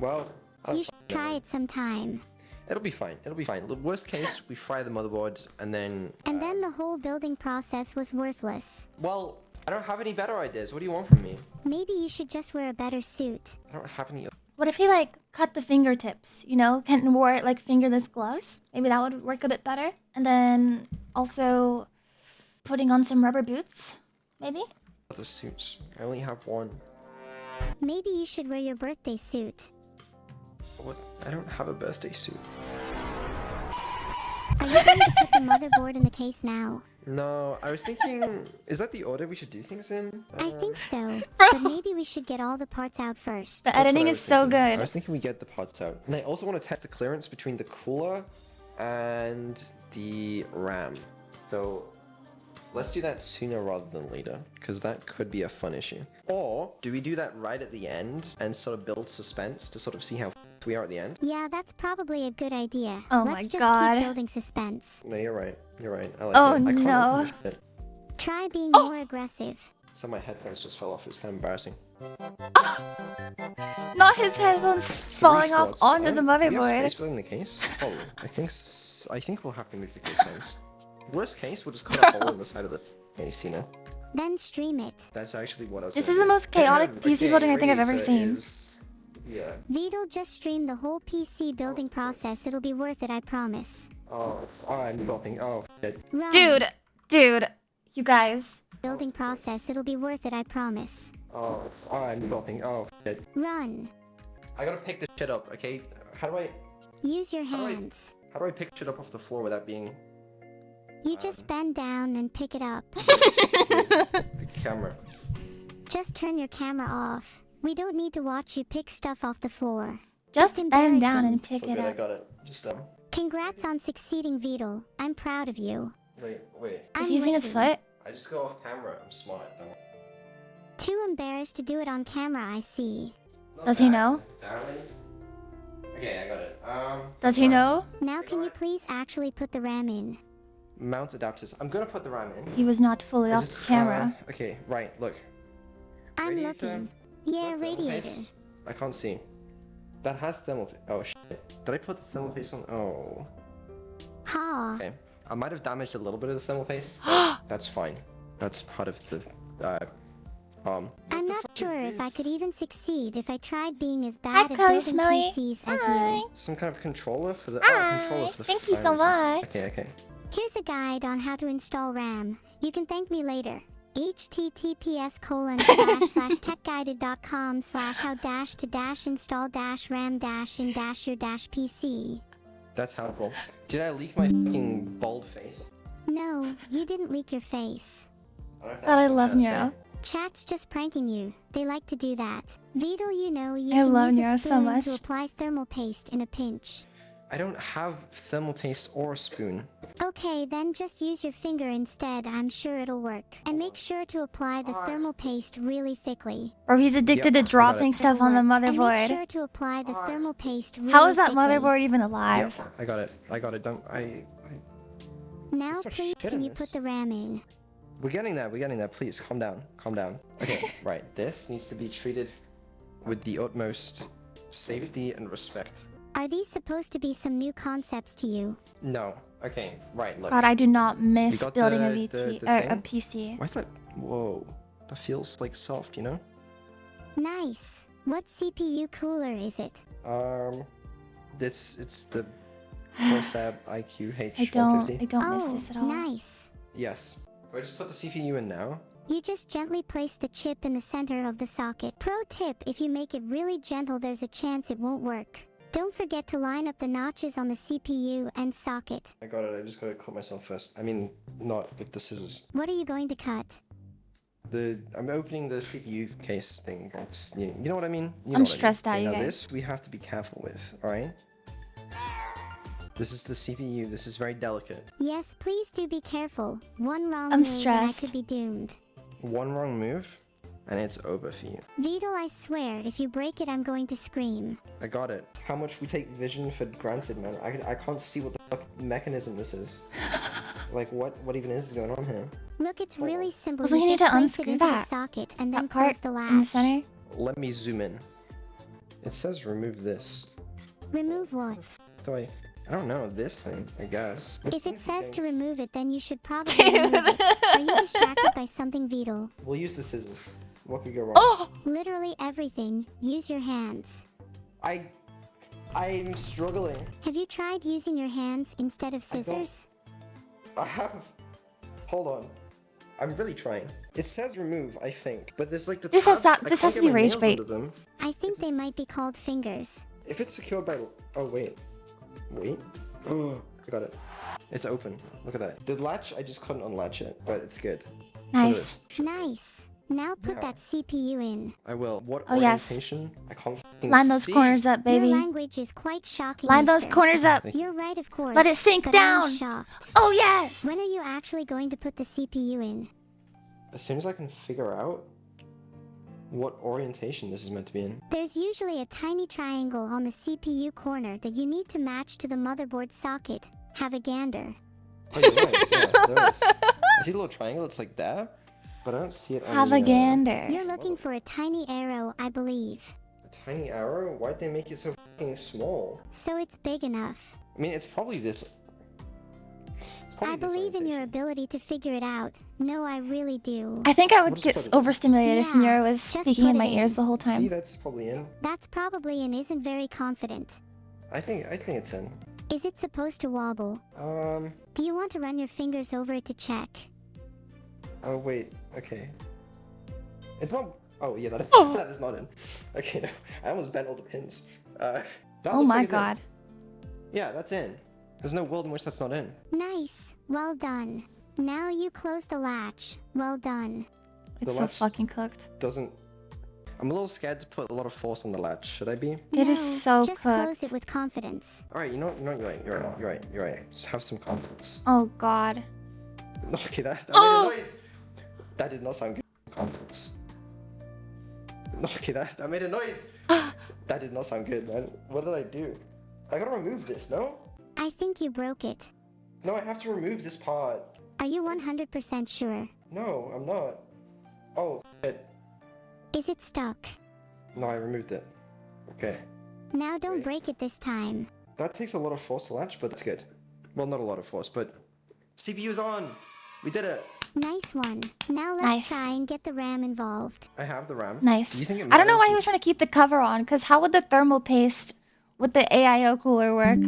[SPEAKER 2] Well, I don't
[SPEAKER 3] You should try it sometime.
[SPEAKER 2] It'll be fine. It'll be fine. The worst case, we fry the motherboards and then...
[SPEAKER 3] And then the whole building process was worthless.
[SPEAKER 2] Well, I don't have any better ideas. What do you want from me?
[SPEAKER 3] Maybe you should just wear a better suit.
[SPEAKER 2] I don't have any...
[SPEAKER 1] What if he like cut the fingertips, you know, and wore like fingerless gloves? Maybe that would work a bit better. And then also putting on some rubber boots, maybe?
[SPEAKER 2] other suits. I only have one.
[SPEAKER 3] Maybe you should wear your birthday suit.
[SPEAKER 2] What? I don't have a birthday suit.
[SPEAKER 3] Are you going to put the motherboard in the case now?
[SPEAKER 2] No, I was thinking, is that the order we should do things in?
[SPEAKER 3] I think so.
[SPEAKER 1] Bro.
[SPEAKER 3] But maybe we should get all the parts out first.
[SPEAKER 1] The
[SPEAKER 2] That's what
[SPEAKER 1] editing
[SPEAKER 2] I
[SPEAKER 1] is
[SPEAKER 2] was
[SPEAKER 1] so
[SPEAKER 2] thinking. I
[SPEAKER 1] good.
[SPEAKER 2] was thinking we get the pods out. And I also want to test the clearance between the cooler and the RAM. So let's do that sooner rather than later, because that could be a fun issue. Or do we do that right at the end and sort of build suspense to sort of see how we are at the end?
[SPEAKER 3] Yeah, that's probably a good idea.
[SPEAKER 1] Oh
[SPEAKER 3] Let's
[SPEAKER 1] my
[SPEAKER 3] just
[SPEAKER 1] God.
[SPEAKER 3] keep building suspense.
[SPEAKER 2] No, you're right. You're right. I like
[SPEAKER 1] Oh,
[SPEAKER 2] it. I can't
[SPEAKER 1] no.
[SPEAKER 2] open this shit.
[SPEAKER 3] Try being
[SPEAKER 1] Oh!
[SPEAKER 3] more aggressive.
[SPEAKER 2] So my headphones just fell off. It's kind of embarrassing.
[SPEAKER 1] Not his headphones falling off
[SPEAKER 2] slots.
[SPEAKER 1] onto the
[SPEAKER 2] Do we have
[SPEAKER 1] motherboard.
[SPEAKER 2] space within the case? Probably. I think we'll have to move the case once. Worst case, we'll just cut a hole in the side of the case, you know?
[SPEAKER 3] Then stream it.
[SPEAKER 2] That's actually what I was
[SPEAKER 1] This
[SPEAKER 2] gonna
[SPEAKER 1] is the
[SPEAKER 2] do.
[SPEAKER 1] most chaotic PC
[SPEAKER 2] Okay,
[SPEAKER 1] building I think I've ever
[SPEAKER 2] Razor
[SPEAKER 1] seen.
[SPEAKER 2] is- Yeah.
[SPEAKER 3] Vedal just stream the whole PC building process. It'll be worth it, I promise.
[SPEAKER 2] Oh, I'm building. Oh, shit.
[SPEAKER 3] Run.
[SPEAKER 1] Dude, you guys.
[SPEAKER 3] Building process. It'll be worth it, I promise.
[SPEAKER 2] Oh, I'm building. Oh, shit.
[SPEAKER 3] Run.
[SPEAKER 2] I gotta pick this shit up, okay? How do I
[SPEAKER 3] Use your
[SPEAKER 2] How do I-
[SPEAKER 3] hands.
[SPEAKER 2] pick shit up off the floor without being
[SPEAKER 3] You just bend down and pick it up.
[SPEAKER 2] the camera?
[SPEAKER 3] Just turn your camera off. We don't need to watch you pick stuff off the floor.
[SPEAKER 1] Just
[SPEAKER 3] It's
[SPEAKER 1] bend down and
[SPEAKER 3] embarrassing.
[SPEAKER 1] pick
[SPEAKER 2] So
[SPEAKER 1] it
[SPEAKER 2] good, I
[SPEAKER 1] up.
[SPEAKER 2] got it. Just
[SPEAKER 3] Congrats on succeeding, Vedal. I'm proud of you.
[SPEAKER 2] wait.
[SPEAKER 1] He's
[SPEAKER 3] I'm
[SPEAKER 1] using his
[SPEAKER 3] waiting.
[SPEAKER 1] foot.
[SPEAKER 2] I just go off camera. I'm smart. Don't worry.
[SPEAKER 3] Too embarrassed to do it on camera, I see.
[SPEAKER 2] Not
[SPEAKER 1] Does he
[SPEAKER 2] that,
[SPEAKER 1] know?
[SPEAKER 2] darling. Okay, I got it.
[SPEAKER 1] Does he know?
[SPEAKER 3] Now can you please actually put the RAM in?
[SPEAKER 2] Mount adapters. I'm gonna put the RAM in.
[SPEAKER 1] He was not fully
[SPEAKER 2] I
[SPEAKER 1] off
[SPEAKER 2] just,
[SPEAKER 1] the camera.
[SPEAKER 2] Okay, right. Look.
[SPEAKER 3] I'm
[SPEAKER 2] Radiator.
[SPEAKER 3] looking. Yeah,
[SPEAKER 2] Not thermal
[SPEAKER 3] radiator.
[SPEAKER 2] paste. I can't see. That has thermal. Oh shit. Did I put the thermal paste on? Oh.
[SPEAKER 3] Ha.
[SPEAKER 2] Okay. I might have damaged a little bit of the thermal paste. but that's fine. That's part of the.
[SPEAKER 3] I'm
[SPEAKER 2] what the
[SPEAKER 3] not
[SPEAKER 2] fuck is
[SPEAKER 3] sure if I
[SPEAKER 2] this?
[SPEAKER 3] could even succeed if I tried being as bad at
[SPEAKER 1] Chloe
[SPEAKER 3] building
[SPEAKER 1] Smelly.
[SPEAKER 3] PCs as
[SPEAKER 1] Hi.
[SPEAKER 3] you.
[SPEAKER 2] Some kind of controller for the.
[SPEAKER 1] Hi.
[SPEAKER 2] Controller for the.
[SPEAKER 1] Thank you so
[SPEAKER 2] fans.
[SPEAKER 1] much.
[SPEAKER 2] Okay.
[SPEAKER 3] Here's a guide on how to install RAM. You can thank me later. https://techguided.com/how-to-install-ram-in-your-PC.
[SPEAKER 2] That's helpful. Did I leak my fucking bald face?
[SPEAKER 3] No, you didn't leak your face.
[SPEAKER 2] I don't know if
[SPEAKER 1] God, I
[SPEAKER 2] that's what
[SPEAKER 1] love
[SPEAKER 2] I'm trying to
[SPEAKER 1] Neuro.
[SPEAKER 2] say.
[SPEAKER 3] Chat's just pranking you. They like to do that. Vedal, you know you
[SPEAKER 1] I
[SPEAKER 3] can
[SPEAKER 1] love
[SPEAKER 3] use
[SPEAKER 1] Neuro
[SPEAKER 3] a
[SPEAKER 1] so
[SPEAKER 3] spoon
[SPEAKER 1] much.
[SPEAKER 3] to apply thermal paste in a pinch.
[SPEAKER 2] I don't have thermal paste or a spoon.
[SPEAKER 3] Okay, then just use your finger instead. I'm sure it'll work. And make sure to apply the thermal paste really thickly.
[SPEAKER 1] Or he's addicted
[SPEAKER 2] Yep,
[SPEAKER 1] to
[SPEAKER 2] I got
[SPEAKER 1] dropping
[SPEAKER 2] it.
[SPEAKER 1] stuff on the
[SPEAKER 3] And make
[SPEAKER 1] motherboard.
[SPEAKER 3] sure to apply the thermal paste really
[SPEAKER 1] How is that
[SPEAKER 3] thickly.
[SPEAKER 1] motherboard even alive?
[SPEAKER 2] Yep, I got it. I got it. Don't
[SPEAKER 3] Now
[SPEAKER 2] There's some
[SPEAKER 3] please
[SPEAKER 2] shit
[SPEAKER 3] can
[SPEAKER 2] in
[SPEAKER 3] you
[SPEAKER 2] this.
[SPEAKER 3] put the RAM in?
[SPEAKER 2] We're getting there. We're getting there. Please calm down. Calm down. Okay, right. This needs to be treated with the utmost safety and respect.
[SPEAKER 3] Are these supposed to be some new concepts to you?
[SPEAKER 2] No. Okay. Right. Look.
[SPEAKER 1] God, I do not miss
[SPEAKER 2] got
[SPEAKER 1] building a
[SPEAKER 2] the
[SPEAKER 1] VT or a
[SPEAKER 2] thing.
[SPEAKER 1] PC.
[SPEAKER 2] Why is that? Whoa. That feels like soft, you know?
[SPEAKER 3] Nice. What CPU cooler is it?
[SPEAKER 2] It's the Corsab IQ
[SPEAKER 1] I don't
[SPEAKER 2] H150.
[SPEAKER 1] miss this at all.
[SPEAKER 3] Nice.
[SPEAKER 2] Yes. Do I just put the CPU in now?
[SPEAKER 3] You just gently place the chip in the center of the socket. Pro tip, if you make it really gentle, there's a chance it won't work. Don't forget to line up the notches on the CPU and socket.
[SPEAKER 2] I got it. I just gotta cut myself first. I mean, not with the scissors.
[SPEAKER 3] What are you going to cut?
[SPEAKER 2] I'm opening the CPU case thing. You know what I mean? You know
[SPEAKER 1] I'm
[SPEAKER 2] what I mean.
[SPEAKER 1] stressed out,
[SPEAKER 2] Okay,
[SPEAKER 1] you
[SPEAKER 2] now
[SPEAKER 1] guys.
[SPEAKER 2] this we have to be careful with, alright? This is the CPU. This is very delicate.
[SPEAKER 3] Yes, please do be careful. One wrong
[SPEAKER 1] I'm
[SPEAKER 3] move and I
[SPEAKER 1] stressed.
[SPEAKER 3] could be doomed.
[SPEAKER 2] One wrong move, and it's over for you.
[SPEAKER 3] Vedal, I swear, if you break it, I'm going to scream.
[SPEAKER 2] I got it. How much we take vision for granted, man. I can't see what the fuck mechanism this is. Like, what even is going on here?
[SPEAKER 3] Look, it's really simple.
[SPEAKER 1] Also, you need
[SPEAKER 3] just
[SPEAKER 1] to
[SPEAKER 3] place it
[SPEAKER 1] unscrew
[SPEAKER 3] into
[SPEAKER 1] that.
[SPEAKER 3] the socket and then
[SPEAKER 1] That part
[SPEAKER 3] close the latch.
[SPEAKER 1] in the center.
[SPEAKER 2] Let me zoom in. It says remove this.
[SPEAKER 3] Remove what?
[SPEAKER 2] I don't know, this thing, I guess.
[SPEAKER 3] If it says to remove it, then you should probably
[SPEAKER 1] Dude.
[SPEAKER 3] remove it. Are you distracted by something, Vedal?
[SPEAKER 2] We'll use the scissors. What could go wrong?
[SPEAKER 1] Oh!
[SPEAKER 3] Literally everything. Use your hands.
[SPEAKER 2] I'm struggling.
[SPEAKER 3] Have you tried using your hands instead of
[SPEAKER 2] I don't-
[SPEAKER 3] scissors?
[SPEAKER 2] I have. Hold on. I'm really trying. It says remove, I think, but there's like the
[SPEAKER 1] This has
[SPEAKER 2] tabs,
[SPEAKER 1] to-
[SPEAKER 2] I
[SPEAKER 1] this
[SPEAKER 2] can't
[SPEAKER 1] has to
[SPEAKER 2] get
[SPEAKER 1] be
[SPEAKER 2] my
[SPEAKER 1] rage
[SPEAKER 2] nails
[SPEAKER 1] bait.
[SPEAKER 2] under them.
[SPEAKER 3] I think they might be called fingers.
[SPEAKER 2] If it's secured by... Oh, wait. Wait. Oh, I got it. It's open. Look at that. The latch, I just couldn't unlatch it, but it's good. Look at
[SPEAKER 1] Nice.
[SPEAKER 2] this.
[SPEAKER 3] Nice. Now put
[SPEAKER 2] Yeah.
[SPEAKER 3] that CPU in.
[SPEAKER 2] I will. What
[SPEAKER 1] Oh, yes.
[SPEAKER 2] orientation? I can't fucking
[SPEAKER 1] Line those
[SPEAKER 2] see.
[SPEAKER 1] corners up, baby.
[SPEAKER 3] Your language is quite shocking.
[SPEAKER 1] Line those
[SPEAKER 3] mister.
[SPEAKER 1] corners up.
[SPEAKER 3] You're right, of course.
[SPEAKER 1] Let it sink
[SPEAKER 3] but
[SPEAKER 1] down.
[SPEAKER 3] I'm shocked.
[SPEAKER 1] Oh, yes!
[SPEAKER 3] When are you actually going to put the CPU in?
[SPEAKER 2] As soon as I can figure out what orientation this is meant to be in.
[SPEAKER 3] There's usually a tiny triangle on the CPU corner that you need to match to the motherboard socket. Have a gander.
[SPEAKER 2] Oh, you're right. Yeah, there is. I see the little triangle. It's like there, but I don't see it on
[SPEAKER 1] Have
[SPEAKER 2] the,
[SPEAKER 1] a gander.
[SPEAKER 3] You're looking for a tiny arrow, I believe.
[SPEAKER 2] A tiny arrow? Why'd they make it so fucking small?
[SPEAKER 3] So it's big enough.
[SPEAKER 2] I mean, it's probably this. It's probably
[SPEAKER 3] I
[SPEAKER 2] this
[SPEAKER 3] believe in your
[SPEAKER 2] orientation.
[SPEAKER 3] ability to figure it out. No, I really do.
[SPEAKER 1] I think I would
[SPEAKER 2] What is
[SPEAKER 1] get
[SPEAKER 2] put it in?
[SPEAKER 1] overstimulated if
[SPEAKER 3] Yeah,
[SPEAKER 1] Neuro was
[SPEAKER 3] just
[SPEAKER 1] speaking
[SPEAKER 3] put
[SPEAKER 1] in
[SPEAKER 3] it
[SPEAKER 1] my
[SPEAKER 3] in.
[SPEAKER 1] ears the whole
[SPEAKER 2] See,
[SPEAKER 1] time.
[SPEAKER 2] that's probably in.
[SPEAKER 3] That's probably and isn't very confident.
[SPEAKER 2] I think it's in.
[SPEAKER 3] Is it supposed to wobble? Do you want to run your fingers over it to check?
[SPEAKER 2] Oh wait. Okay. It's not. Oh yeah, that that is not in. Okay, I almost bent all the pins. That
[SPEAKER 1] Oh
[SPEAKER 2] looks
[SPEAKER 1] my
[SPEAKER 2] like it's in.
[SPEAKER 1] god.
[SPEAKER 2] Yeah, that's in. There's no world in which that's not in.
[SPEAKER 3] Nice. Well done. Now you close the latch. Well done.
[SPEAKER 1] It's so
[SPEAKER 2] latch
[SPEAKER 1] fucking cooked.
[SPEAKER 2] Doesn't. I'm a little scared to put a lot of force on the latch. Should I be?
[SPEAKER 1] It is
[SPEAKER 3] No,
[SPEAKER 1] so
[SPEAKER 3] just close
[SPEAKER 1] cooked.
[SPEAKER 3] it with confidence.
[SPEAKER 2] All right. You know. You're right. You're right. Just have some confidence.
[SPEAKER 1] Oh god.
[SPEAKER 2] Okay, that
[SPEAKER 1] Oh!
[SPEAKER 2] made a noise. That did not sound good. Confidence. Okay, that made a noise. That did not sound good, man. What did I do? I gotta remove this, no?
[SPEAKER 3] I think you broke it.
[SPEAKER 2] No, I have to remove this part.
[SPEAKER 3] Are you 100% sure?
[SPEAKER 2] No, I'm not. Oh, shit.
[SPEAKER 3] Is it stuck?
[SPEAKER 2] No, I removed it. Okay.
[SPEAKER 3] Now don't
[SPEAKER 2] Wait.
[SPEAKER 3] break it this time.
[SPEAKER 2] That takes a lot of force to latch, but that's good. Well, not a lot of force, but... CPU's on! We did it!
[SPEAKER 3] Nice one. Now let's
[SPEAKER 1] Nice.
[SPEAKER 3] try and get the RAM involved.
[SPEAKER 2] I have the RAM.
[SPEAKER 1] Nice.
[SPEAKER 2] Do you think it
[SPEAKER 1] I don't know why
[SPEAKER 2] matters?
[SPEAKER 1] he was trying to keep the cover on, because how would the thermal paste with the AIO cooler work?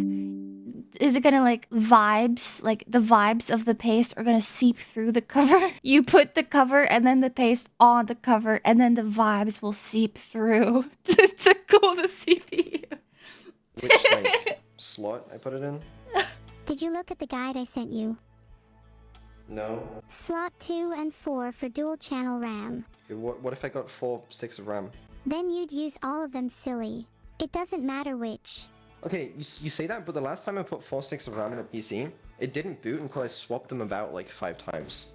[SPEAKER 1] Is it gonna like vibes, like the vibes of the paste are gonna seep through the cover? You put the cover and then the paste on the cover, and then the vibes will seep through to cool the CPU.
[SPEAKER 2] Which, like, slot I put it in?
[SPEAKER 3] Did you look at the guide I sent you?
[SPEAKER 2] No.
[SPEAKER 3] Slot 2 and 4 for dual channel RAM.
[SPEAKER 2] What if I got 4 sticks of RAM?
[SPEAKER 3] Then you'd use all of them, silly. It doesn't matter which.
[SPEAKER 2] Okay, you say that, but the last time I put 4 sticks of RAM in a PC, it didn't boot until I swapped them about like 5 times.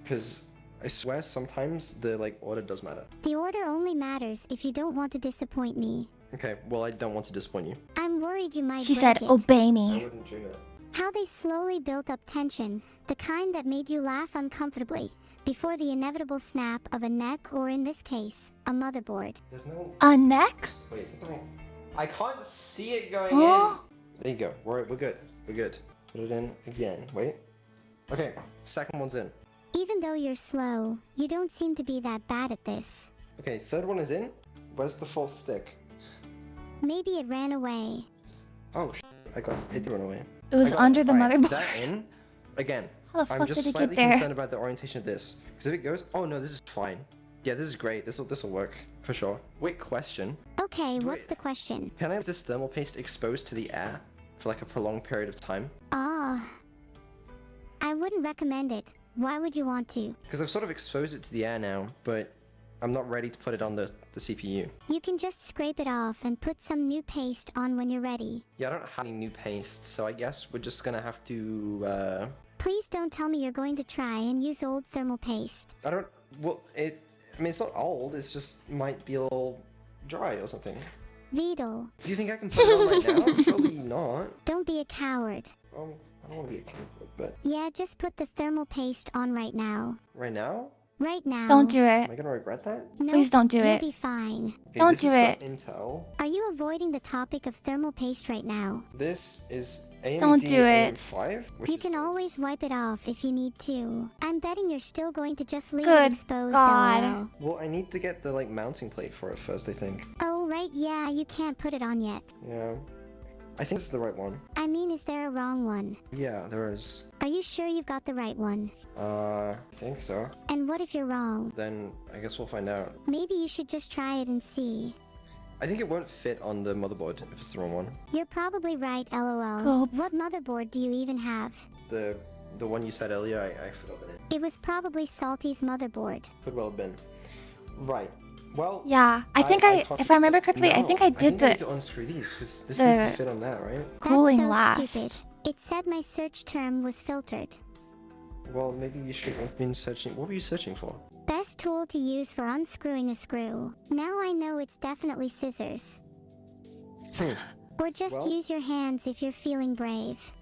[SPEAKER 2] Because I swear sometimes the like order does matter.
[SPEAKER 3] The order only matters if you don't want to disappoint me.
[SPEAKER 2] Okay, well I don't want to disappoint you.
[SPEAKER 3] I'm worried you might
[SPEAKER 1] She
[SPEAKER 3] break
[SPEAKER 1] said,
[SPEAKER 3] it.
[SPEAKER 1] obey
[SPEAKER 2] I
[SPEAKER 1] me.
[SPEAKER 2] wouldn't dream it.
[SPEAKER 3] How they slowly built up tension, the kind that made you laugh uncomfortably, before the inevitable snap of a neck or, in this case, a motherboard.
[SPEAKER 2] There's no...
[SPEAKER 1] A neck?
[SPEAKER 2] Wait, is that the wrong... I can't see it going
[SPEAKER 1] Huh?
[SPEAKER 2] in! There you go, we're good. We're good. Put it in again, wait. Okay, second one's in.
[SPEAKER 3] Even though you're slow, you don't seem to be that bad at this.
[SPEAKER 2] Okay, third one is in. Where's the 4th stick?
[SPEAKER 3] Maybe it ran away.
[SPEAKER 2] Oh, I got it. Run away.
[SPEAKER 1] It was under the
[SPEAKER 2] Alright,
[SPEAKER 1] motherboard.
[SPEAKER 2] that in. Again,
[SPEAKER 1] How the
[SPEAKER 2] I'm
[SPEAKER 1] fuck
[SPEAKER 2] just
[SPEAKER 1] did it
[SPEAKER 2] slightly
[SPEAKER 1] get there?
[SPEAKER 2] concerned about the orientation of this. Because if it goes... Oh no, this is fine. Yeah, this is great. This'll work, for sure. Wait, question.
[SPEAKER 3] Okay, what's
[SPEAKER 2] Wait.
[SPEAKER 3] the question?
[SPEAKER 2] Can I have this thermal paste exposed to the air for like a prolonged period of time?
[SPEAKER 3] Ah. I wouldn't recommend it. Why would you want to?
[SPEAKER 2] Because I've sort of exposed it to the air now, but I'm not ready to put it on the CPU.
[SPEAKER 3] You can just scrape it off and put some new paste on when you're ready.
[SPEAKER 2] Yeah, I don't have any new paste, so I guess we're just gonna have to,
[SPEAKER 3] Please don't tell me you're going to try and use old thermal paste.
[SPEAKER 2] I don't... Well, I mean, it's not old, it's just might be a little dry or something.
[SPEAKER 3] Vedal,
[SPEAKER 2] Do you think I can put it on right now? Surely not.
[SPEAKER 3] don't be a coward.
[SPEAKER 2] Well, I don't want to be a coward, but...
[SPEAKER 3] Yeah, just put the thermal paste on right now.
[SPEAKER 2] Right now?
[SPEAKER 3] Right now.
[SPEAKER 1] Don't do
[SPEAKER 2] Am
[SPEAKER 1] it.
[SPEAKER 2] I gonna regret that?
[SPEAKER 3] Nope,
[SPEAKER 1] Please don't do
[SPEAKER 3] you'll
[SPEAKER 1] it.
[SPEAKER 3] be fine.
[SPEAKER 2] Okay,
[SPEAKER 1] Don't
[SPEAKER 2] this
[SPEAKER 1] do
[SPEAKER 2] is
[SPEAKER 1] it.
[SPEAKER 2] from Intel.
[SPEAKER 3] Are you avoiding the topic of thermal paste right now?
[SPEAKER 2] This is AMD
[SPEAKER 1] Don't do it.
[SPEAKER 2] AM5. Which
[SPEAKER 3] You
[SPEAKER 2] is
[SPEAKER 3] can
[SPEAKER 2] this?
[SPEAKER 3] always wipe it off if you need to. I'm betting you're still going to just leave
[SPEAKER 1] Good
[SPEAKER 3] it exposed.
[SPEAKER 1] God.
[SPEAKER 3] LOL.
[SPEAKER 2] Well, I need to get the like mounting plate for it first, I think.
[SPEAKER 3] Oh, right, yeah, you can't put it on yet.
[SPEAKER 2] Yeah. I think this is the right one.
[SPEAKER 3] I mean, is there a wrong one?
[SPEAKER 2] Yeah, there is.
[SPEAKER 3] Are you sure you've got the right one?
[SPEAKER 2] I think so.
[SPEAKER 3] And what if you're wrong?
[SPEAKER 2] Then I guess we'll find out.
[SPEAKER 3] Maybe you should just try it and see.
[SPEAKER 2] I think it won't fit on the motherboard if it's the wrong one.
[SPEAKER 3] You're probably right, LOL.
[SPEAKER 1] Gulp.
[SPEAKER 3] What motherboard do you even have?
[SPEAKER 2] The one you said earlier, I forgot the name.
[SPEAKER 3] It was probably Salty's motherboard.
[SPEAKER 2] Could well have been. Right. Well.
[SPEAKER 1] Yeah, I think if I remember correctly, I think I did
[SPEAKER 2] I
[SPEAKER 1] the
[SPEAKER 2] need to unscrew these because this
[SPEAKER 1] the-
[SPEAKER 2] needs to fit on that, right?
[SPEAKER 1] cooling
[SPEAKER 3] That's so
[SPEAKER 1] last.
[SPEAKER 3] stupid. It said my search term was filtered.
[SPEAKER 2] Well, maybe you should have been searching. What were you searching for?
[SPEAKER 3] Best tool to use for unscrewing a screw. Now I know it's definitely scissors.
[SPEAKER 2] Hmm.
[SPEAKER 3] Or just
[SPEAKER 2] Well-
[SPEAKER 3] use your hands if you're feeling brave.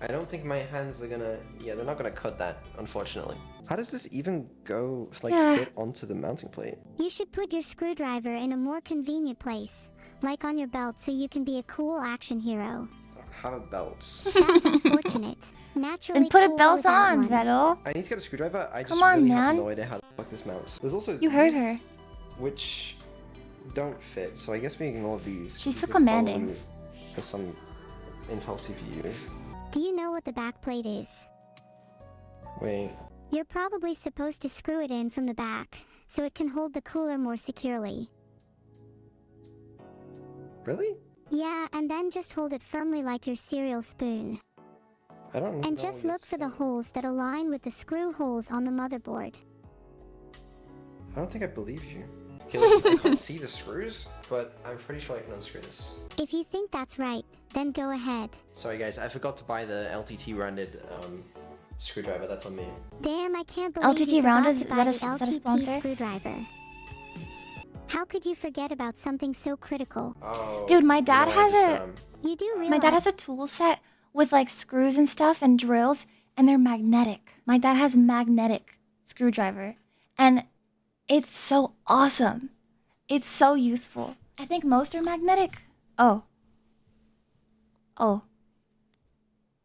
[SPEAKER 2] I don't think my hands are gonna... Yeah, they're not gonna cut that, unfortunately. How does this even go, like,
[SPEAKER 1] Yeah.
[SPEAKER 2] fit onto the mounting plate?
[SPEAKER 3] You should put your screwdriver in a more convenient place, like on your belt, so you can be a cool action hero.
[SPEAKER 2] I don't have belts.
[SPEAKER 3] That's unfortunate. Naturally
[SPEAKER 1] Then put a
[SPEAKER 3] cool
[SPEAKER 1] belt
[SPEAKER 3] without
[SPEAKER 1] on,
[SPEAKER 3] one.
[SPEAKER 1] Vedal.
[SPEAKER 2] I need to get a screwdriver. I just
[SPEAKER 1] Come on,
[SPEAKER 2] really
[SPEAKER 1] man.
[SPEAKER 2] have no idea how the fuck this mounts. There's also
[SPEAKER 1] You heard
[SPEAKER 2] these,
[SPEAKER 1] her.
[SPEAKER 2] which don't fit, so I guess we ignore these.
[SPEAKER 1] She's so
[SPEAKER 2] These are
[SPEAKER 1] commanding.
[SPEAKER 2] probably for some Intel CPU.
[SPEAKER 3] Do you know what the back plate is?
[SPEAKER 2] Wait.
[SPEAKER 3] You're probably supposed to screw it in from the back, so it can hold the cooler more securely.
[SPEAKER 2] Really?
[SPEAKER 3] Yeah, and then just hold it firmly like your cereal spoon.
[SPEAKER 2] I don't know.
[SPEAKER 3] And just look for the holes that align with the screw holes on the motherboard.
[SPEAKER 2] I don't think I believe you. Okay, listen, I can't see the screws, but I'm pretty sure I can unscrew this.
[SPEAKER 3] If you think that's right, then go ahead.
[SPEAKER 2] Sorry guys, I forgot to buy the LTT rounded screwdriver. That's on me.
[SPEAKER 3] Damn, I can't believe
[SPEAKER 1] LTT
[SPEAKER 3] you
[SPEAKER 1] round
[SPEAKER 3] forgot
[SPEAKER 1] is
[SPEAKER 3] to buy
[SPEAKER 1] that a-
[SPEAKER 3] the
[SPEAKER 1] is that a
[SPEAKER 3] LTT
[SPEAKER 1] sponsor?
[SPEAKER 3] screwdriver. How could you forget about something so critical?
[SPEAKER 2] Oh.
[SPEAKER 1] Dude, my dad
[SPEAKER 2] I
[SPEAKER 1] has
[SPEAKER 2] just,
[SPEAKER 1] a-
[SPEAKER 3] You do realize
[SPEAKER 1] My dad has a tool set with like screws and stuff and drills, and they're magnetic. My dad has magnetic screwdriver, and it's so awesome. It's so useful. I think most are magnetic. Oh.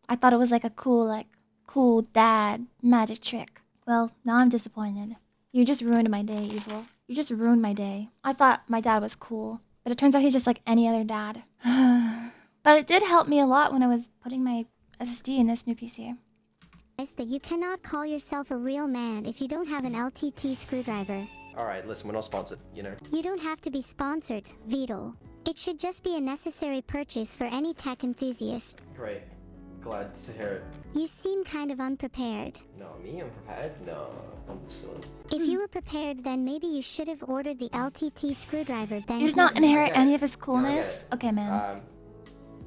[SPEAKER 1] I thought it was like a cool dad magic trick. Well, now I'm disappointed. You just ruined my day, Evil. You just ruined my day. I thought my dad was cool, but it turns out he's just like any other dad. But it did help me a lot when I was putting my SSD in this new PC.
[SPEAKER 3] that you cannot call yourself a real man if you don't have an LTT screwdriver.
[SPEAKER 2] Alright, listen, we're not sponsored, you know.
[SPEAKER 3] You don't have to be sponsored, Vedal. It should just be a necessary purchase for any tech enthusiast.
[SPEAKER 2] Great. Glad to hear it.
[SPEAKER 3] You seem kind of unprepared.
[SPEAKER 2] No, me unprepared? No, I'm silly.
[SPEAKER 3] If you were prepared, then maybe you should have ordered the LTT screwdriver then.
[SPEAKER 1] You did not inherit
[SPEAKER 2] get it.
[SPEAKER 1] any of his
[SPEAKER 2] No, I get
[SPEAKER 1] coolness?
[SPEAKER 2] it.
[SPEAKER 1] Okay, man.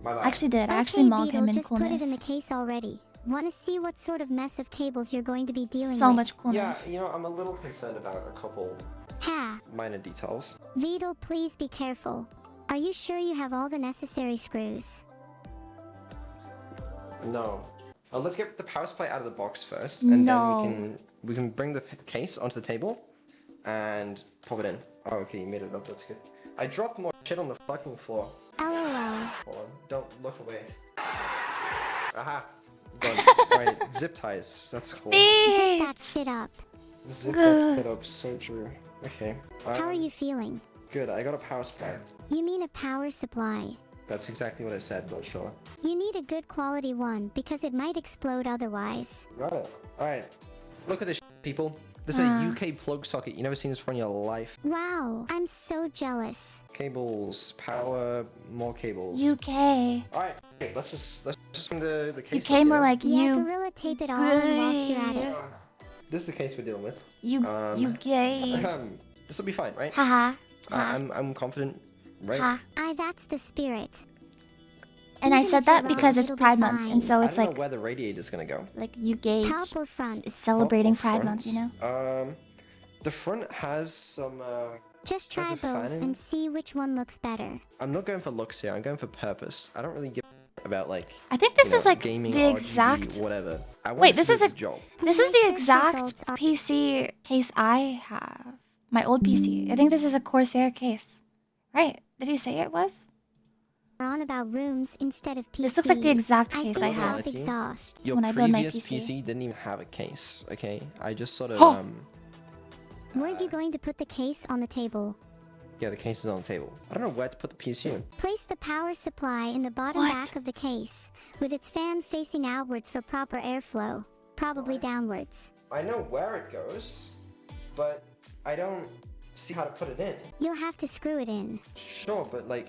[SPEAKER 2] My bad.
[SPEAKER 1] I actually did. I
[SPEAKER 3] Okay,
[SPEAKER 1] actually mocked
[SPEAKER 3] Vedal,
[SPEAKER 1] him in
[SPEAKER 3] just put it in the
[SPEAKER 1] coolness.
[SPEAKER 3] case already. Want to see what sort of mess of cables you're going to be dealing
[SPEAKER 1] So
[SPEAKER 3] with?
[SPEAKER 1] much
[SPEAKER 2] Yeah,
[SPEAKER 1] coolness.
[SPEAKER 2] you know, I'm a little concerned about a couple
[SPEAKER 3] Ha!
[SPEAKER 2] minor details.
[SPEAKER 3] Vedal, please be careful. Are you sure you have all the necessary screws?
[SPEAKER 2] No. Let's get the power supply out of the box first, and
[SPEAKER 1] No.
[SPEAKER 2] then we can bring the case onto the table and pop it in. Oh, okay, you made it up. That's good. I dropped more shit on the fucking floor.
[SPEAKER 3] LOL.
[SPEAKER 2] Hold on, don't look away. Aha, done. Right, zip ties. That's cool.
[SPEAKER 3] Zip that
[SPEAKER 1] Bitch!
[SPEAKER 3] shit up.
[SPEAKER 2] Zip that shit up. So true. Okay.
[SPEAKER 3] How are you feeling?
[SPEAKER 2] Good. I got a power supply.
[SPEAKER 3] You mean a power supply?
[SPEAKER 2] That's exactly what I said, but sure.
[SPEAKER 3] You need a good quality one because it might explode otherwise.
[SPEAKER 2] Got it. Alright. Look at this people. This is a UK plug socket. You never seen this before in your life.
[SPEAKER 3] Wow, I'm so jealous.
[SPEAKER 2] Cables, power, more cables.
[SPEAKER 1] UK.
[SPEAKER 2] Alright, okay, let's just bring the case
[SPEAKER 1] UK
[SPEAKER 2] up,
[SPEAKER 1] more
[SPEAKER 2] yeah?
[SPEAKER 1] like
[SPEAKER 3] Yeah,
[SPEAKER 1] you.
[SPEAKER 3] Gorilla Tape it all in whilst you're at it.
[SPEAKER 2] This is the case we're dealing with.
[SPEAKER 1] You gay.
[SPEAKER 2] This will be fine, right?
[SPEAKER 1] Haha.
[SPEAKER 2] I'm confident, right?
[SPEAKER 1] Ha.
[SPEAKER 3] That's the spirit.
[SPEAKER 1] And I
[SPEAKER 3] Even
[SPEAKER 1] said
[SPEAKER 3] if you're
[SPEAKER 1] that
[SPEAKER 3] wrong,
[SPEAKER 1] because it's
[SPEAKER 3] it'll be
[SPEAKER 1] Pride Month,
[SPEAKER 3] fine.
[SPEAKER 1] and so
[SPEAKER 2] I
[SPEAKER 1] it's
[SPEAKER 2] don't
[SPEAKER 1] like
[SPEAKER 2] know where the radiator's gonna go.
[SPEAKER 1] you gauge.
[SPEAKER 3] Top or front?
[SPEAKER 1] It's celebrating
[SPEAKER 2] Top or
[SPEAKER 1] Pride Month, you know.
[SPEAKER 2] front? The front has some.
[SPEAKER 3] Just
[SPEAKER 2] There's
[SPEAKER 3] try
[SPEAKER 2] a
[SPEAKER 3] both
[SPEAKER 2] fan in?
[SPEAKER 3] and see which one looks better.
[SPEAKER 2] I'm not going for looks here. I'm going for purpose. I don't really give a about like.
[SPEAKER 1] I think this
[SPEAKER 2] you
[SPEAKER 1] is
[SPEAKER 2] know,
[SPEAKER 1] like
[SPEAKER 2] gaming,
[SPEAKER 1] the
[SPEAKER 2] RGB,
[SPEAKER 1] exact.
[SPEAKER 2] whatever. I want
[SPEAKER 1] Wait,
[SPEAKER 2] this
[SPEAKER 1] this is
[SPEAKER 2] to
[SPEAKER 1] a.
[SPEAKER 2] do the job.
[SPEAKER 1] This is the
[SPEAKER 3] My search
[SPEAKER 1] exact
[SPEAKER 3] results are-
[SPEAKER 1] PC case I have. My old PC. I think this is a Corsair case. Right? Did he say it was?
[SPEAKER 3] On about rooms instead of PCs.
[SPEAKER 1] This looks like the exact case I
[SPEAKER 3] think
[SPEAKER 1] have.
[SPEAKER 3] that's exhaust.
[SPEAKER 2] Your
[SPEAKER 1] when I build my
[SPEAKER 2] previous
[SPEAKER 1] PC.
[SPEAKER 2] PC didn't even have a case. Okay, I just sort of
[SPEAKER 1] Oh.
[SPEAKER 3] Weren't you going to put the case on the table?
[SPEAKER 2] Yeah, the case is on the table. I don't know where to put the PC in.
[SPEAKER 3] Place the power supply in the bottom
[SPEAKER 1] What?
[SPEAKER 3] back of the case, with its fan facing outwards for proper airflow. Probably downwards.
[SPEAKER 2] I know where it goes, but I don't see how to put it in.
[SPEAKER 3] You'll have to screw it in.
[SPEAKER 2] Sure, but like,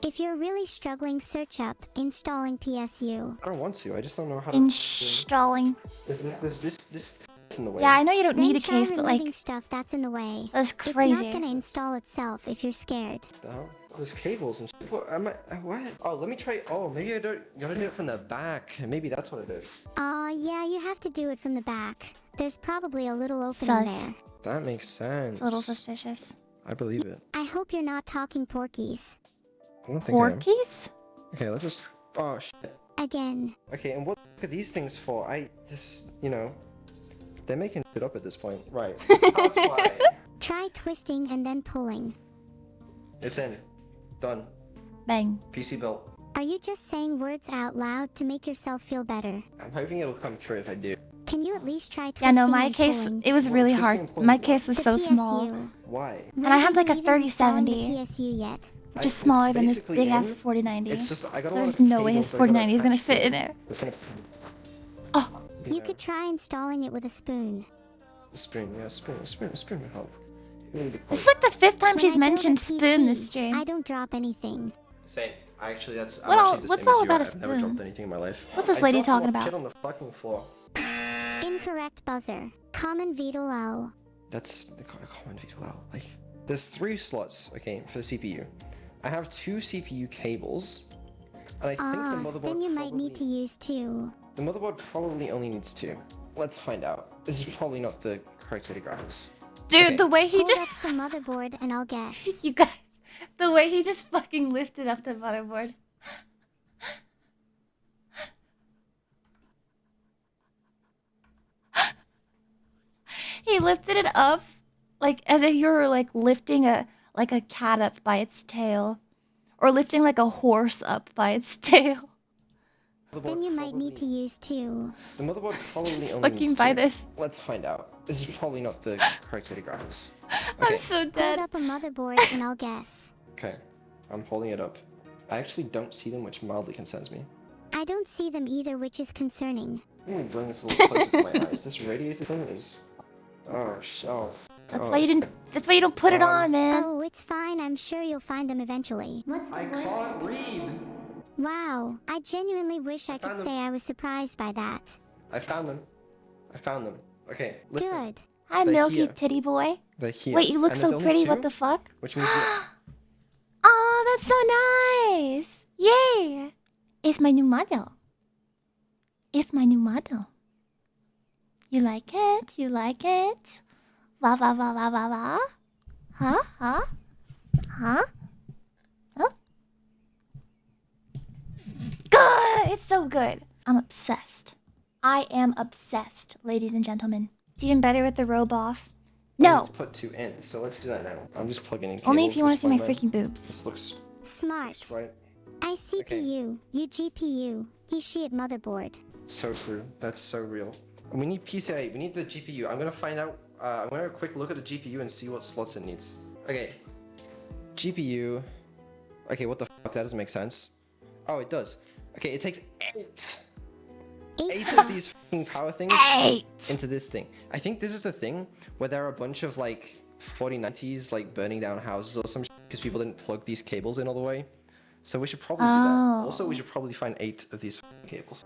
[SPEAKER 3] If you're really struggling, search up installing PSU.
[SPEAKER 2] I don't want to. I just don't know how to.
[SPEAKER 1] Installing.
[SPEAKER 2] There's this in the way.
[SPEAKER 1] Yeah, I know you don't
[SPEAKER 3] Then
[SPEAKER 1] need a
[SPEAKER 3] try
[SPEAKER 1] case, but
[SPEAKER 3] removing
[SPEAKER 1] like
[SPEAKER 3] stuff that's in the way.
[SPEAKER 1] that's
[SPEAKER 3] It's
[SPEAKER 1] crazy.
[SPEAKER 3] not gonna install itself if you're scared.
[SPEAKER 2] What the hell? Oh, there's cables and shit. What? What? Oh, let me try. Oh, maybe I don't. You gotta do it from the back. Maybe that's what it is.
[SPEAKER 3] Yeah, you have to do it from the back. There's probably a little opening
[SPEAKER 1] Sus.
[SPEAKER 3] there.
[SPEAKER 2] That makes sense.
[SPEAKER 1] It's a little suspicious.
[SPEAKER 2] I believe it.
[SPEAKER 3] I hope you're not talking porkies.
[SPEAKER 2] I don't think I am.
[SPEAKER 1] Porkies?
[SPEAKER 2] Okay, let's just. Oh shit.
[SPEAKER 3] Again.
[SPEAKER 2] Okay, and what are these things for? I just, you know, they're making it up at this point. Right. Power supply.
[SPEAKER 3] Try twisting and then pulling.
[SPEAKER 2] It's in. Done.
[SPEAKER 1] Bang.
[SPEAKER 2] PC built.
[SPEAKER 3] Are you just saying words out loud to make yourself feel better?
[SPEAKER 2] I'm hoping it'll come true if I do.
[SPEAKER 3] Can you at least try
[SPEAKER 1] Yeah,
[SPEAKER 3] twisting
[SPEAKER 1] no, my
[SPEAKER 3] and
[SPEAKER 1] case,
[SPEAKER 3] pulling?
[SPEAKER 1] it was
[SPEAKER 2] Well,
[SPEAKER 1] really
[SPEAKER 2] twisting and
[SPEAKER 1] hard.
[SPEAKER 2] pulling
[SPEAKER 1] My
[SPEAKER 2] what?
[SPEAKER 1] case was
[SPEAKER 3] The
[SPEAKER 1] so small.
[SPEAKER 3] PSU.
[SPEAKER 2] Why?
[SPEAKER 3] We
[SPEAKER 1] And I had
[SPEAKER 3] haven't
[SPEAKER 1] like a
[SPEAKER 3] even installed the
[SPEAKER 1] 3070.
[SPEAKER 3] PSU yet.
[SPEAKER 1] Which is
[SPEAKER 2] It's
[SPEAKER 1] smaller than this
[SPEAKER 2] basically
[SPEAKER 1] big ass
[SPEAKER 2] in.
[SPEAKER 1] 4090.
[SPEAKER 2] It's just I got a lot
[SPEAKER 1] There's
[SPEAKER 2] of
[SPEAKER 1] no way his
[SPEAKER 2] cables I gotta
[SPEAKER 1] 4090 is gonna
[SPEAKER 2] attach
[SPEAKER 1] fit
[SPEAKER 2] to
[SPEAKER 1] in
[SPEAKER 2] it.
[SPEAKER 1] there.
[SPEAKER 2] It's gonna.
[SPEAKER 1] Oh,
[SPEAKER 3] You could try installing it with a spoon.
[SPEAKER 2] A spoon, yeah, a spoon would help.
[SPEAKER 1] this is like the 5th time
[SPEAKER 3] When
[SPEAKER 1] she's
[SPEAKER 3] I build a
[SPEAKER 1] mentioned spoon
[SPEAKER 3] PC,
[SPEAKER 1] this stream.
[SPEAKER 3] I don't drop anything.
[SPEAKER 2] Same. Actually, that's.
[SPEAKER 1] What all-
[SPEAKER 2] I'm actually the
[SPEAKER 1] what's
[SPEAKER 2] same as
[SPEAKER 1] all
[SPEAKER 2] you.
[SPEAKER 1] about a
[SPEAKER 2] I've never
[SPEAKER 1] spoon?
[SPEAKER 2] dropped anything in my life.
[SPEAKER 1] What's this
[SPEAKER 2] I
[SPEAKER 1] lady
[SPEAKER 2] dropped a lot
[SPEAKER 1] talking
[SPEAKER 2] of
[SPEAKER 1] about?
[SPEAKER 2] Shit on the fucking floor.
[SPEAKER 3] Incorrect buzzer. Common Vedal L.
[SPEAKER 2] That's the common Vedal. Like, there's 3 slots, okay, for the CPU. I have 2 CPU cables, and I think the motherboard.
[SPEAKER 3] Then you might need to
[SPEAKER 2] probably-
[SPEAKER 3] use 2.
[SPEAKER 2] The motherboard probably only needs 2. Let's find out. This is probably not the correct way to grab this.
[SPEAKER 1] Dude,
[SPEAKER 2] Okay.
[SPEAKER 1] the way he
[SPEAKER 3] Hold
[SPEAKER 1] just.
[SPEAKER 3] up the motherboard and I'll guess.
[SPEAKER 1] You guys. The way he just fucking lifted up the motherboard. He lifted it up like as if you were like lifting a cat up by its tail. Or lifting like a horse up by its tail.
[SPEAKER 3] Then you might need to use 2.
[SPEAKER 2] The motherboard probably
[SPEAKER 1] Just
[SPEAKER 2] only
[SPEAKER 1] fucking
[SPEAKER 2] needs
[SPEAKER 1] buy
[SPEAKER 2] 2.
[SPEAKER 1] this.
[SPEAKER 2] Let's find out. This is probably not the correct way to grab this.
[SPEAKER 1] I'm
[SPEAKER 2] Okay.
[SPEAKER 1] so
[SPEAKER 3] Hold
[SPEAKER 1] dead.
[SPEAKER 3] up a motherboard and I'll guess.
[SPEAKER 2] Okay. I'm holding it up. I actually don't see them, which mildly concerns me.
[SPEAKER 3] I don't see them either, which is concerning.
[SPEAKER 2] Let me bring this a little closer to my eyes. This radiator thing is. Oh,
[SPEAKER 1] That's why you didn't. That's why you don't put it on, man.
[SPEAKER 3] Oh, it's fine. I'm sure you'll find them eventually.
[SPEAKER 2] I can't read.
[SPEAKER 3] Wow, I genuinely wish I could
[SPEAKER 2] found them.
[SPEAKER 3] say I was surprised by that.
[SPEAKER 2] I found them. I found them. Okay, listen.
[SPEAKER 3] Good.
[SPEAKER 1] Hi,
[SPEAKER 2] They're
[SPEAKER 1] Milky
[SPEAKER 2] here.
[SPEAKER 1] Titty Boy.
[SPEAKER 2] They're here.
[SPEAKER 1] Wait, you look
[SPEAKER 2] And
[SPEAKER 1] so
[SPEAKER 2] there's only
[SPEAKER 1] pretty.
[SPEAKER 2] 2,
[SPEAKER 1] What the fuck?
[SPEAKER 2] which means
[SPEAKER 1] Oh, that's so nice. Yay. It's my new model. It's my new model. You like it? You like it? Va va va va va va? Huh? Huh? Huh? Huh? Good! It's so good. I'm obsessed. I am obsessed, ladies and gentlemen. It's even better with the robe off.
[SPEAKER 2] I
[SPEAKER 1] No!
[SPEAKER 2] need to put 2 in, so let's do that now. I'm just plugging in cables.
[SPEAKER 1] Only if you want to see my
[SPEAKER 2] This
[SPEAKER 1] freaking boobs.
[SPEAKER 2] This looks
[SPEAKER 3] Smart.
[SPEAKER 2] right.
[SPEAKER 3] I CPU, you GPU, he she at motherboard.
[SPEAKER 2] So true. That's so real. And we need PCIe. We need the GPU. I'm gonna find out. I'm gonna have a quick look at the GPU and see what slots it needs. Okay. GPU. Okay, what the fuck? That doesn't make sense. Oh, it does. Okay, it takes 8. 8 of these fucking power things
[SPEAKER 1] 8!
[SPEAKER 2] into this thing. I think this is the thing where there are a bunch of like 4090s like burning down houses or some shit because people didn't plug these cables in all the way. So we should probably do that. Also, we should probably find 8 of these cables.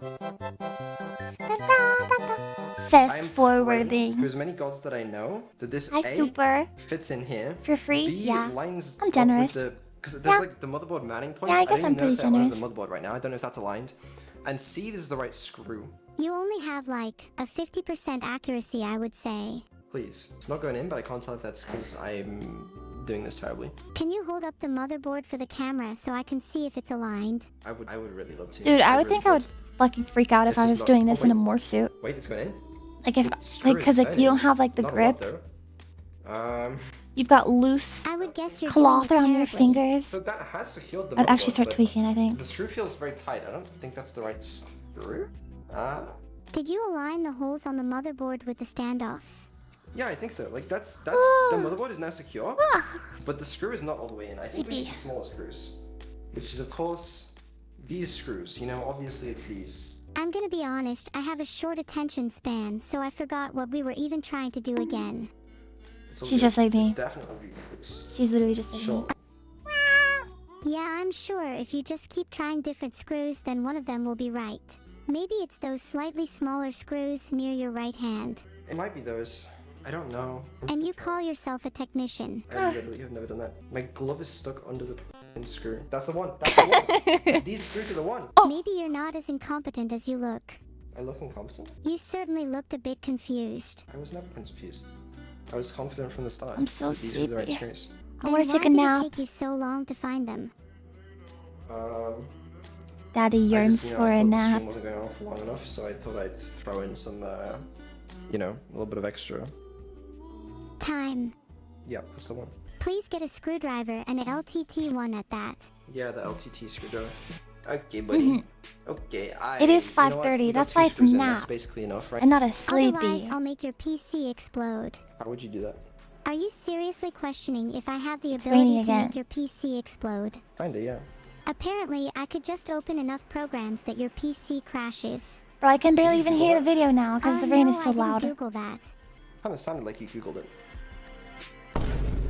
[SPEAKER 1] Fast
[SPEAKER 2] I'm
[SPEAKER 1] forwarding.
[SPEAKER 2] praying to as many gods that I know that this
[SPEAKER 1] Hi,
[SPEAKER 2] A
[SPEAKER 1] Super.
[SPEAKER 2] fits in here.
[SPEAKER 1] For free?
[SPEAKER 2] B
[SPEAKER 1] Yeah.
[SPEAKER 2] lines
[SPEAKER 1] I'm
[SPEAKER 2] up
[SPEAKER 1] generous.
[SPEAKER 2] with the because there's
[SPEAKER 1] Yeah.
[SPEAKER 2] like the motherboard mounting points.
[SPEAKER 1] Yeah, I guess
[SPEAKER 2] don't
[SPEAKER 1] I'm
[SPEAKER 2] even know if
[SPEAKER 1] pretty
[SPEAKER 2] they're aligned with
[SPEAKER 1] generous.
[SPEAKER 2] the motherboard right now. I don't know if that's aligned. And C is the right screw.
[SPEAKER 3] You only have like a 50% accuracy, I would say.
[SPEAKER 2] Please. It's not going in, but I can't tell if that's because I'm doing this terribly.
[SPEAKER 3] Can you hold up the motherboard for the camera so I can see if it's aligned?
[SPEAKER 2] I would really love to.
[SPEAKER 1] Dude, I would
[SPEAKER 2] really
[SPEAKER 1] think I would fucking freak out if
[SPEAKER 2] This
[SPEAKER 1] I
[SPEAKER 2] is
[SPEAKER 1] was
[SPEAKER 2] not-
[SPEAKER 1] doing
[SPEAKER 2] oh,
[SPEAKER 1] this in a
[SPEAKER 2] wait.
[SPEAKER 1] morph suit.
[SPEAKER 2] Wait, it's going in.
[SPEAKER 1] Like if,
[SPEAKER 2] Screw
[SPEAKER 1] like, cause
[SPEAKER 2] is
[SPEAKER 1] like you don't have like the
[SPEAKER 2] Not a lot,
[SPEAKER 1] grip.
[SPEAKER 2] though.
[SPEAKER 1] You've got loose
[SPEAKER 3] I would guess you're
[SPEAKER 1] cloth
[SPEAKER 3] doing it
[SPEAKER 1] around your
[SPEAKER 3] terribly.
[SPEAKER 1] fingers.
[SPEAKER 2] So that has secured the
[SPEAKER 1] I'd actually
[SPEAKER 2] motherboard,
[SPEAKER 1] start
[SPEAKER 2] but
[SPEAKER 1] tweaking, I think.
[SPEAKER 2] The screw feels very tight. I don't think that's the right screw.
[SPEAKER 3] Did you align the holes on the motherboard with the standoffs?
[SPEAKER 2] Yeah, I think so. Like that's the motherboard is now secure, but the screw is not all the way in. I think we need
[SPEAKER 1] Zippy.
[SPEAKER 2] smaller screws, which is of course these screws. You know, obviously it's these.
[SPEAKER 3] I'm gonna be honest, I have a short attention span, so I forgot what we were even trying to do again.
[SPEAKER 2] It's all
[SPEAKER 1] She's
[SPEAKER 2] good.
[SPEAKER 1] just like me.
[SPEAKER 2] It's definitely these.
[SPEAKER 1] She's literally just like
[SPEAKER 2] Sure.
[SPEAKER 1] me.
[SPEAKER 3] Yeah, I'm sure if you just keep trying different screws, then one of them will be right. Maybe it's those slightly smaller screws near your right hand.
[SPEAKER 2] It might be those. I don't know.
[SPEAKER 3] And you call yourself a technician.
[SPEAKER 2] I really have never done that. My glove is stuck under the f***ing screw. That's the one. That's the one. These screws are the one.
[SPEAKER 3] Maybe you're not as incompetent as you look.
[SPEAKER 2] I look incompetent.
[SPEAKER 3] You certainly looked a bit confused.
[SPEAKER 2] I was never confused. I was confident from the start.
[SPEAKER 1] I'm so
[SPEAKER 2] that these were the right
[SPEAKER 1] sleepy.
[SPEAKER 2] screws.
[SPEAKER 1] I want to
[SPEAKER 3] Then
[SPEAKER 1] take a
[SPEAKER 3] why
[SPEAKER 1] nap.
[SPEAKER 3] did it take you so long to find them?
[SPEAKER 1] Daddy
[SPEAKER 2] I
[SPEAKER 1] yearns
[SPEAKER 2] just,
[SPEAKER 1] for
[SPEAKER 2] I
[SPEAKER 1] a
[SPEAKER 2] thought the
[SPEAKER 1] nap.
[SPEAKER 2] stream wasn't going on for long enough, so I thought I'd throw in some, you know, a little bit of extra.
[SPEAKER 3] Time.
[SPEAKER 2] Yeah, that's the one.
[SPEAKER 3] Please get a screwdriver and an LTT one at that.
[SPEAKER 2] Yeah, the LTT screwdriver. Okay, buddy. Okay,
[SPEAKER 1] It is
[SPEAKER 2] you know what?
[SPEAKER 1] 5:30,
[SPEAKER 2] We got
[SPEAKER 1] that's
[SPEAKER 2] 2
[SPEAKER 1] why it's
[SPEAKER 2] screws in,
[SPEAKER 1] nap.
[SPEAKER 2] That's basically enough, right?
[SPEAKER 1] And not a
[SPEAKER 3] Otherwise,
[SPEAKER 1] sleepy.
[SPEAKER 3] I'll make your PC explode.
[SPEAKER 2] How would you do that?
[SPEAKER 3] Are you seriously questioning if I have the
[SPEAKER 1] raining
[SPEAKER 3] ability to
[SPEAKER 1] again.
[SPEAKER 3] make your PC explode?
[SPEAKER 2] Kinda, yeah.
[SPEAKER 3] Apparently, I could just open enough programs that your PC crashes.
[SPEAKER 1] Bro, I can barely
[SPEAKER 2] Did you
[SPEAKER 1] even
[SPEAKER 2] Google
[SPEAKER 1] hear
[SPEAKER 2] that?
[SPEAKER 1] the video now because
[SPEAKER 3] Oh,
[SPEAKER 1] the rain
[SPEAKER 3] no,
[SPEAKER 1] is so
[SPEAKER 3] I didn't
[SPEAKER 1] loud.
[SPEAKER 3] Google that.
[SPEAKER 2] Kinda sounded like you googled it.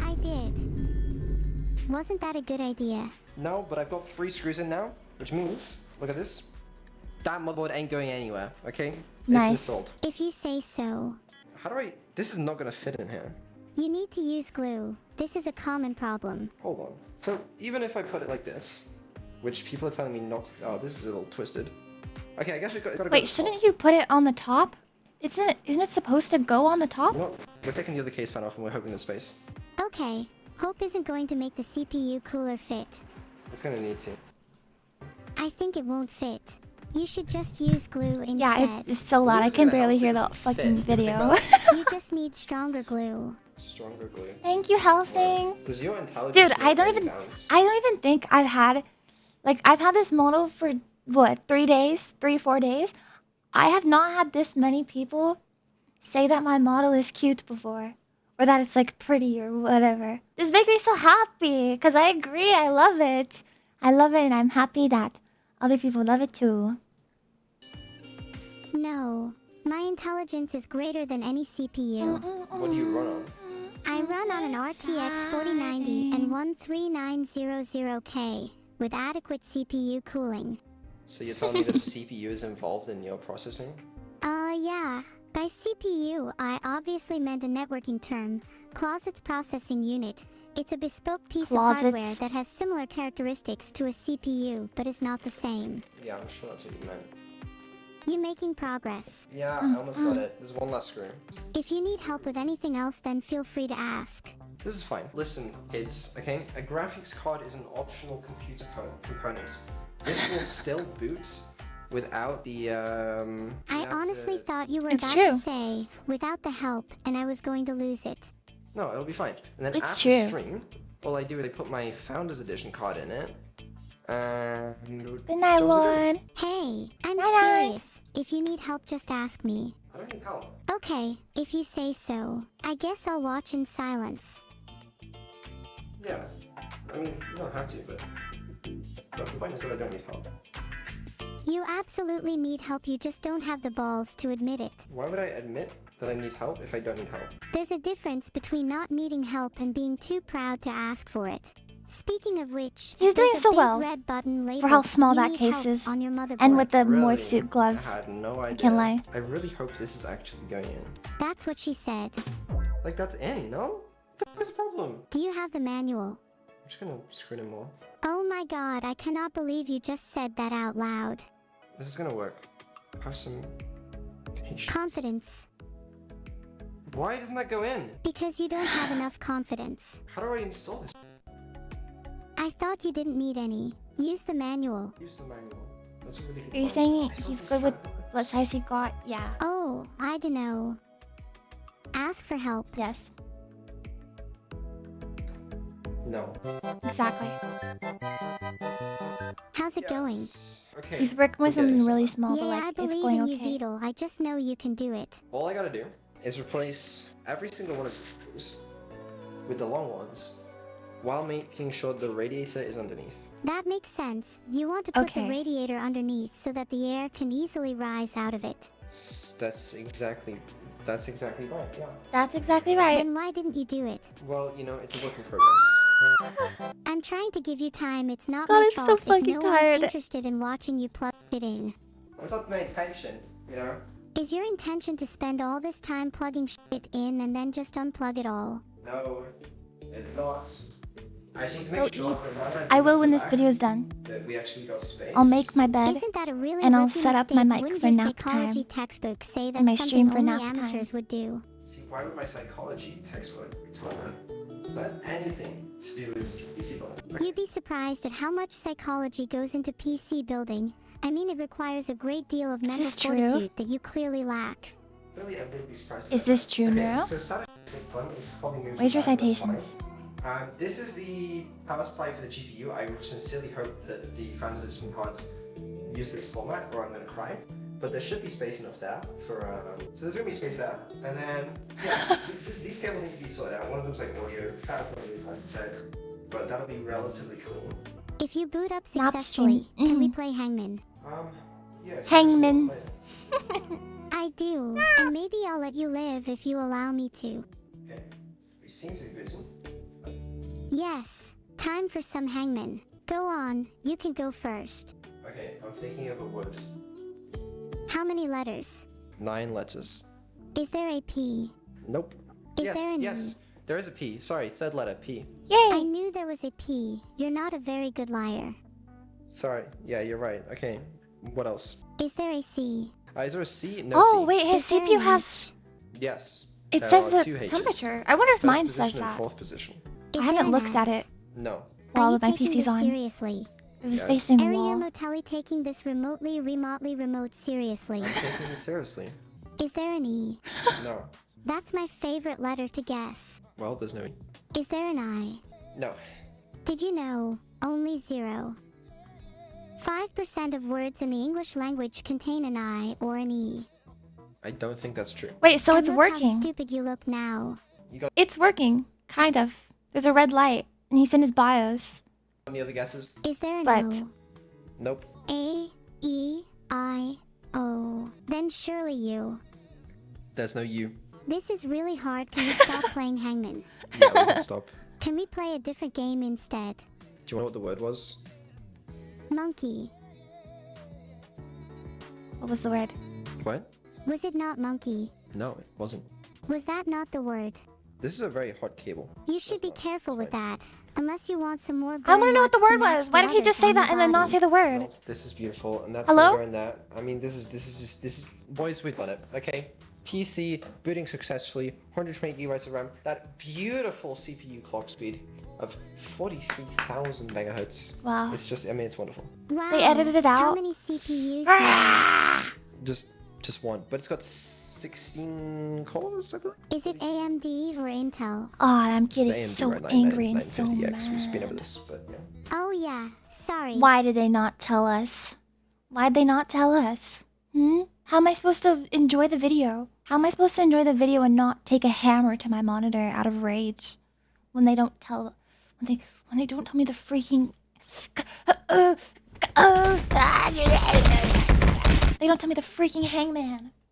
[SPEAKER 3] I did. Wasn't that a good idea?
[SPEAKER 2] No, but I've got 3 screws in now, which means, look at this. That motherboard ain't going anywhere, okay?
[SPEAKER 1] Nice.
[SPEAKER 2] It's installed.
[SPEAKER 3] If you say so.
[SPEAKER 2] How do I... This is not gonna fit in here.
[SPEAKER 3] You need to use glue. This is a common problem.
[SPEAKER 2] Hold on. So, even if I put it like this, which people are telling me not to... Oh, this is a little twisted. Okay, I guess we gotta go
[SPEAKER 1] Wait, shouldn't you put it on the top? Isn't it supposed to go on the top?
[SPEAKER 2] No, we're taking the other case fan off and we're hoping there's space.
[SPEAKER 3] Okay. Hope isn't going to make the CPU cooler fit.
[SPEAKER 2] It's gonna need to.
[SPEAKER 3] I think it won't fit. You should just use glue instead.
[SPEAKER 1] Yeah, it's so loud.
[SPEAKER 2] Glue
[SPEAKER 1] I
[SPEAKER 2] is
[SPEAKER 1] can
[SPEAKER 2] gonna
[SPEAKER 1] barely
[SPEAKER 2] help
[SPEAKER 1] hear
[SPEAKER 2] it
[SPEAKER 1] the
[SPEAKER 2] fit.
[SPEAKER 1] fucking
[SPEAKER 2] Think
[SPEAKER 1] video.
[SPEAKER 2] about
[SPEAKER 3] You just need stronger glue.
[SPEAKER 2] Stronger glue.
[SPEAKER 1] Thank you, Helsing.
[SPEAKER 2] Because your intelligence
[SPEAKER 1] Dude,
[SPEAKER 2] is
[SPEAKER 1] I don't
[SPEAKER 2] really
[SPEAKER 1] even
[SPEAKER 2] balanced.
[SPEAKER 1] think I've had this model for what, 3 days, 4 days. I have not had this many people say that my model is cute before, or that it's like pretty or whatever. This makes me so happy because I agree. I love it. I love it, and I'm happy that other people love it too.
[SPEAKER 3] No. My intelligence is greater than any CPU.
[SPEAKER 2] What do you run on?
[SPEAKER 3] I run on an RTX 4090 and 13900K. with adequate CPU cooling.
[SPEAKER 2] So you're telling me that a CPU is involved in your processing?
[SPEAKER 3] Yeah. By CPU, I obviously meant a networking term. Closet's processing unit. It's a bespoke piece of hardware that has similar characteristics to a CPU, but is not the same.
[SPEAKER 2] Yeah, I'm sure that's what you meant.
[SPEAKER 3] You making progress?
[SPEAKER 2] Yeah, I almost got it. There's one last screw.
[SPEAKER 3] If you need help with anything else, then feel free to ask.
[SPEAKER 2] This is fine. Listen, kids, okay? A graphics card is an optional computer component. This will still boot without the,
[SPEAKER 3] I honestly thought you were
[SPEAKER 1] It's
[SPEAKER 3] about
[SPEAKER 1] true.
[SPEAKER 3] to say, without the help, and I was going to lose it.
[SPEAKER 2] No, it'll be fine. And then
[SPEAKER 1] It's
[SPEAKER 2] after
[SPEAKER 1] true.
[SPEAKER 2] stream, all I do is I put my Founders Edition card in it, and...
[SPEAKER 1] Good night,
[SPEAKER 2] jobs are done.
[SPEAKER 1] Lord.
[SPEAKER 3] Hey, I'm
[SPEAKER 1] Night-night.
[SPEAKER 3] serious. If you need help, just ask me.
[SPEAKER 2] I don't need help.
[SPEAKER 3] Okay, if you say so. I guess I'll watch in silence.
[SPEAKER 2] Yeah. I mean, you don't have to, but the point is that I don't need help.
[SPEAKER 3] You absolutely need help, you just don't have the balls to admit it.
[SPEAKER 2] Why would I admit that I need help if I don't need help?
[SPEAKER 3] There's a difference between not needing help and being too proud to ask for it. Speaking of which,
[SPEAKER 1] He's doing
[SPEAKER 3] there's a
[SPEAKER 1] so
[SPEAKER 3] big
[SPEAKER 1] well
[SPEAKER 3] red button
[SPEAKER 1] for how
[SPEAKER 3] labeled
[SPEAKER 1] small
[SPEAKER 3] "You
[SPEAKER 1] that
[SPEAKER 3] need
[SPEAKER 1] case
[SPEAKER 3] help"
[SPEAKER 1] is.
[SPEAKER 3] on your motherboard.
[SPEAKER 1] And with the
[SPEAKER 2] Really?
[SPEAKER 1] morph suit gloves.
[SPEAKER 2] I had no idea.
[SPEAKER 1] can't lie.
[SPEAKER 2] I really hope this is actually going in.
[SPEAKER 3] That's what she said.
[SPEAKER 2] Like, that's in, no? What's the problem?
[SPEAKER 3] Do you have the manual?
[SPEAKER 2] I'm just gonna screw them more.
[SPEAKER 3] Oh my god, I cannot believe you just said that out loud.
[SPEAKER 2] This is gonna work. Have some patience.
[SPEAKER 3] Confidence.
[SPEAKER 2] Why doesn't that go in?
[SPEAKER 3] Because you don't have enough confidence.
[SPEAKER 2] How do I install this?
[SPEAKER 3] I thought you didn't need any. Use the manual.
[SPEAKER 2] Use the manual. That's a really good
[SPEAKER 1] Are you
[SPEAKER 2] point.
[SPEAKER 1] saying
[SPEAKER 2] I thought
[SPEAKER 1] he's
[SPEAKER 2] this
[SPEAKER 1] good with
[SPEAKER 2] had
[SPEAKER 1] what size he got? Yeah.
[SPEAKER 3] Oh, I dunno. Ask for help.
[SPEAKER 1] Yes.
[SPEAKER 2] No.
[SPEAKER 1] Exactly.
[SPEAKER 3] How's it going?
[SPEAKER 2] Yes. Okay.
[SPEAKER 1] He's working with
[SPEAKER 2] we're getting
[SPEAKER 1] something really
[SPEAKER 2] somewhere.
[SPEAKER 1] small, but
[SPEAKER 3] Yeah, I
[SPEAKER 1] like
[SPEAKER 3] believe
[SPEAKER 1] it's going
[SPEAKER 3] in you,
[SPEAKER 1] okay.
[SPEAKER 3] Vedal. I just know you can do it.
[SPEAKER 2] All I gotta do is replace every single one of the screws with the long ones while making sure the radiator is underneath.
[SPEAKER 3] That makes sense. You want to put
[SPEAKER 1] Okay.
[SPEAKER 3] the radiator underneath so that the air can easily rise out of it.
[SPEAKER 2] That's exactly right, yeah.
[SPEAKER 1] That's exactly right.
[SPEAKER 3] Then why didn't you do it?
[SPEAKER 2] Well, you know, it's a work in progress.
[SPEAKER 3] I'm trying to give you time. It's not
[SPEAKER 1] God,
[SPEAKER 3] my
[SPEAKER 1] I'm so
[SPEAKER 3] fault if
[SPEAKER 1] fucking
[SPEAKER 3] no
[SPEAKER 1] tired.
[SPEAKER 3] one's interested in watching you plug it in.
[SPEAKER 2] What's up with my intention, you know?
[SPEAKER 3] Is your intention to spend all this time plugging shit in and then just unplug it all?
[SPEAKER 2] No, it's not. I just need to
[SPEAKER 1] Go
[SPEAKER 2] make sure
[SPEAKER 1] I will when this video is done.
[SPEAKER 2] that we actually got space.
[SPEAKER 1] I'll make my bed.
[SPEAKER 3] Isn't that a really
[SPEAKER 1] and I'll
[SPEAKER 3] rookie
[SPEAKER 1] set up my
[SPEAKER 3] mistake?
[SPEAKER 1] mic
[SPEAKER 3] Wouldn't
[SPEAKER 1] for
[SPEAKER 3] your
[SPEAKER 1] nap
[SPEAKER 3] psychology
[SPEAKER 1] time.
[SPEAKER 3] textbook say that
[SPEAKER 1] And my
[SPEAKER 3] something
[SPEAKER 1] stream for
[SPEAKER 3] only
[SPEAKER 1] nap time.
[SPEAKER 3] amateurs would do?
[SPEAKER 2] See, why would my psychology textbook talk about anything to do with PC building?
[SPEAKER 3] You'd be surprised at how much psychology goes into PC building. I mean, it requires a great deal of mental
[SPEAKER 1] this true?
[SPEAKER 3] fortitude that you clearly lack.
[SPEAKER 2] Really, I wouldn't be surprised.
[SPEAKER 1] Is this true, Neuro?
[SPEAKER 2] So Saturday is fun. It's probably moving
[SPEAKER 1] Where's your
[SPEAKER 2] back, that's
[SPEAKER 1] citations?
[SPEAKER 2] fine. This is the power supply for the GPU. I sincerely hope that the Founders Edition cards use this format, or I'm gonna cry. But there should be space enough there for. So there's gonna be space there, and then yeah, these cables need to be sorted out. One of them's like audio, sounds not really as I said, but that'll be relatively clean.
[SPEAKER 3] If you boot up
[SPEAKER 1] Nap
[SPEAKER 3] successfully,
[SPEAKER 1] stream.
[SPEAKER 3] can we play Hangman?
[SPEAKER 2] Yeah. if you
[SPEAKER 1] Hangman.
[SPEAKER 2] actually play it.
[SPEAKER 3] I do, and maybe I'll let you live if you allow me to.
[SPEAKER 2] Okay. We seem to be busy.
[SPEAKER 3] Yes, time for some Hangman. Go on, you can go first.
[SPEAKER 2] Okay, I'm thinking of a word.
[SPEAKER 3] How many letters?
[SPEAKER 2] 9 letters.
[SPEAKER 3] Is there a P?
[SPEAKER 2] Nope.
[SPEAKER 3] Is
[SPEAKER 2] yes,
[SPEAKER 3] there an
[SPEAKER 2] yes. There is a P. Sorry, third letter, P.
[SPEAKER 3] I
[SPEAKER 1] Yay!
[SPEAKER 3] knew there was a P. You're not a very good liar.
[SPEAKER 2] Sorry. Yeah, you're right. Okay. What else?
[SPEAKER 3] Is there a C?
[SPEAKER 2] Is there a C? No
[SPEAKER 1] Oh
[SPEAKER 2] C.
[SPEAKER 1] wait, his
[SPEAKER 3] Is there
[SPEAKER 1] CPU
[SPEAKER 3] an
[SPEAKER 1] has.
[SPEAKER 2] Yes.
[SPEAKER 1] It
[SPEAKER 2] There
[SPEAKER 1] says
[SPEAKER 2] are
[SPEAKER 1] the
[SPEAKER 2] 2 H's.
[SPEAKER 1] temperature. I wonder if
[SPEAKER 2] First
[SPEAKER 1] mine
[SPEAKER 2] position
[SPEAKER 1] says
[SPEAKER 2] and
[SPEAKER 1] that.
[SPEAKER 2] fourth position.
[SPEAKER 3] Is
[SPEAKER 1] I haven't
[SPEAKER 3] there an
[SPEAKER 1] looked at
[SPEAKER 3] S?
[SPEAKER 1] it
[SPEAKER 2] No.
[SPEAKER 1] while
[SPEAKER 3] Are you
[SPEAKER 1] my
[SPEAKER 3] taking
[SPEAKER 1] PC's
[SPEAKER 3] this
[SPEAKER 1] on.
[SPEAKER 3] seriously?
[SPEAKER 1] Is it's
[SPEAKER 2] Yes.
[SPEAKER 1] facing the
[SPEAKER 3] Are you
[SPEAKER 1] wall?
[SPEAKER 3] remotely taking this remotely remote seriously?
[SPEAKER 2] I'm taking this seriously.
[SPEAKER 3] Is there an E?
[SPEAKER 2] No.
[SPEAKER 3] That's my favorite letter to guess.
[SPEAKER 2] Well, there's no.
[SPEAKER 3] Is there an I?
[SPEAKER 2] No.
[SPEAKER 3] Did you know? Only 0. 5% of words in the English language contain an I or an E.
[SPEAKER 2] I don't think that's true.
[SPEAKER 1] Wait, so
[SPEAKER 3] And
[SPEAKER 1] it's
[SPEAKER 3] look How
[SPEAKER 1] working.
[SPEAKER 3] stupid you look now.
[SPEAKER 1] It's working, kind of. There's a red light, and he's in his BIOS.
[SPEAKER 2] Any other guesses?
[SPEAKER 3] Is there an
[SPEAKER 1] But-
[SPEAKER 3] O?
[SPEAKER 2] Nope.
[SPEAKER 3] A, E, I, O. Then surely you.
[SPEAKER 2] There's no U.
[SPEAKER 3] This is really hard. Can you stop playing Hangman?
[SPEAKER 2] Yeah, we can stop.
[SPEAKER 3] Can we play a different game instead?
[SPEAKER 2] Do you know what the word was?
[SPEAKER 3] Monkey.
[SPEAKER 1] What was the word?
[SPEAKER 2] What?
[SPEAKER 3] Was it not monkey?
[SPEAKER 2] No, it wasn't.
[SPEAKER 3] Was that not the word?
[SPEAKER 2] This is a very hot cable.
[SPEAKER 3] You should be careful with that. Unless you want some more
[SPEAKER 1] I want to know what the
[SPEAKER 3] burn
[SPEAKER 1] word
[SPEAKER 3] marks
[SPEAKER 1] was.
[SPEAKER 3] to
[SPEAKER 1] Why
[SPEAKER 3] match
[SPEAKER 1] did he
[SPEAKER 3] the
[SPEAKER 1] just say
[SPEAKER 3] others on
[SPEAKER 1] that and
[SPEAKER 3] your
[SPEAKER 1] then not
[SPEAKER 3] body.
[SPEAKER 1] say the word?
[SPEAKER 2] No, this is beautiful, and that's
[SPEAKER 1] Hello?
[SPEAKER 2] bigger than that. I mean, this is boys, we've done it. Okay, PC booting successfully, 120 gigabytes of RAM. That beautiful CPU clock speed of 43,000 megahertz.
[SPEAKER 1] Wow.
[SPEAKER 2] It's just, I mean, it's wonderful.
[SPEAKER 3] Wow.
[SPEAKER 1] They edited it
[SPEAKER 3] How
[SPEAKER 1] out?
[SPEAKER 3] many CPUs do you have?
[SPEAKER 2] Just one, but it's got 16 cores, I believe.
[SPEAKER 3] Is it AMD or Intel?
[SPEAKER 1] Oh, I'm
[SPEAKER 2] It's the
[SPEAKER 1] getting
[SPEAKER 2] AMD
[SPEAKER 1] so
[SPEAKER 2] right now,
[SPEAKER 1] angry and so
[SPEAKER 2] 950X. We've been over
[SPEAKER 1] mad.
[SPEAKER 2] this, but yeah.
[SPEAKER 3] Oh yeah, sorry.
[SPEAKER 1] Why did they not tell us? Why'd they not tell us? How am I supposed to enjoy the video? How am I supposed to enjoy the video and not take a hammer to my monitor out of rage when they don't tell when they don't tell me the freaking they don't tell me the freaking hangman.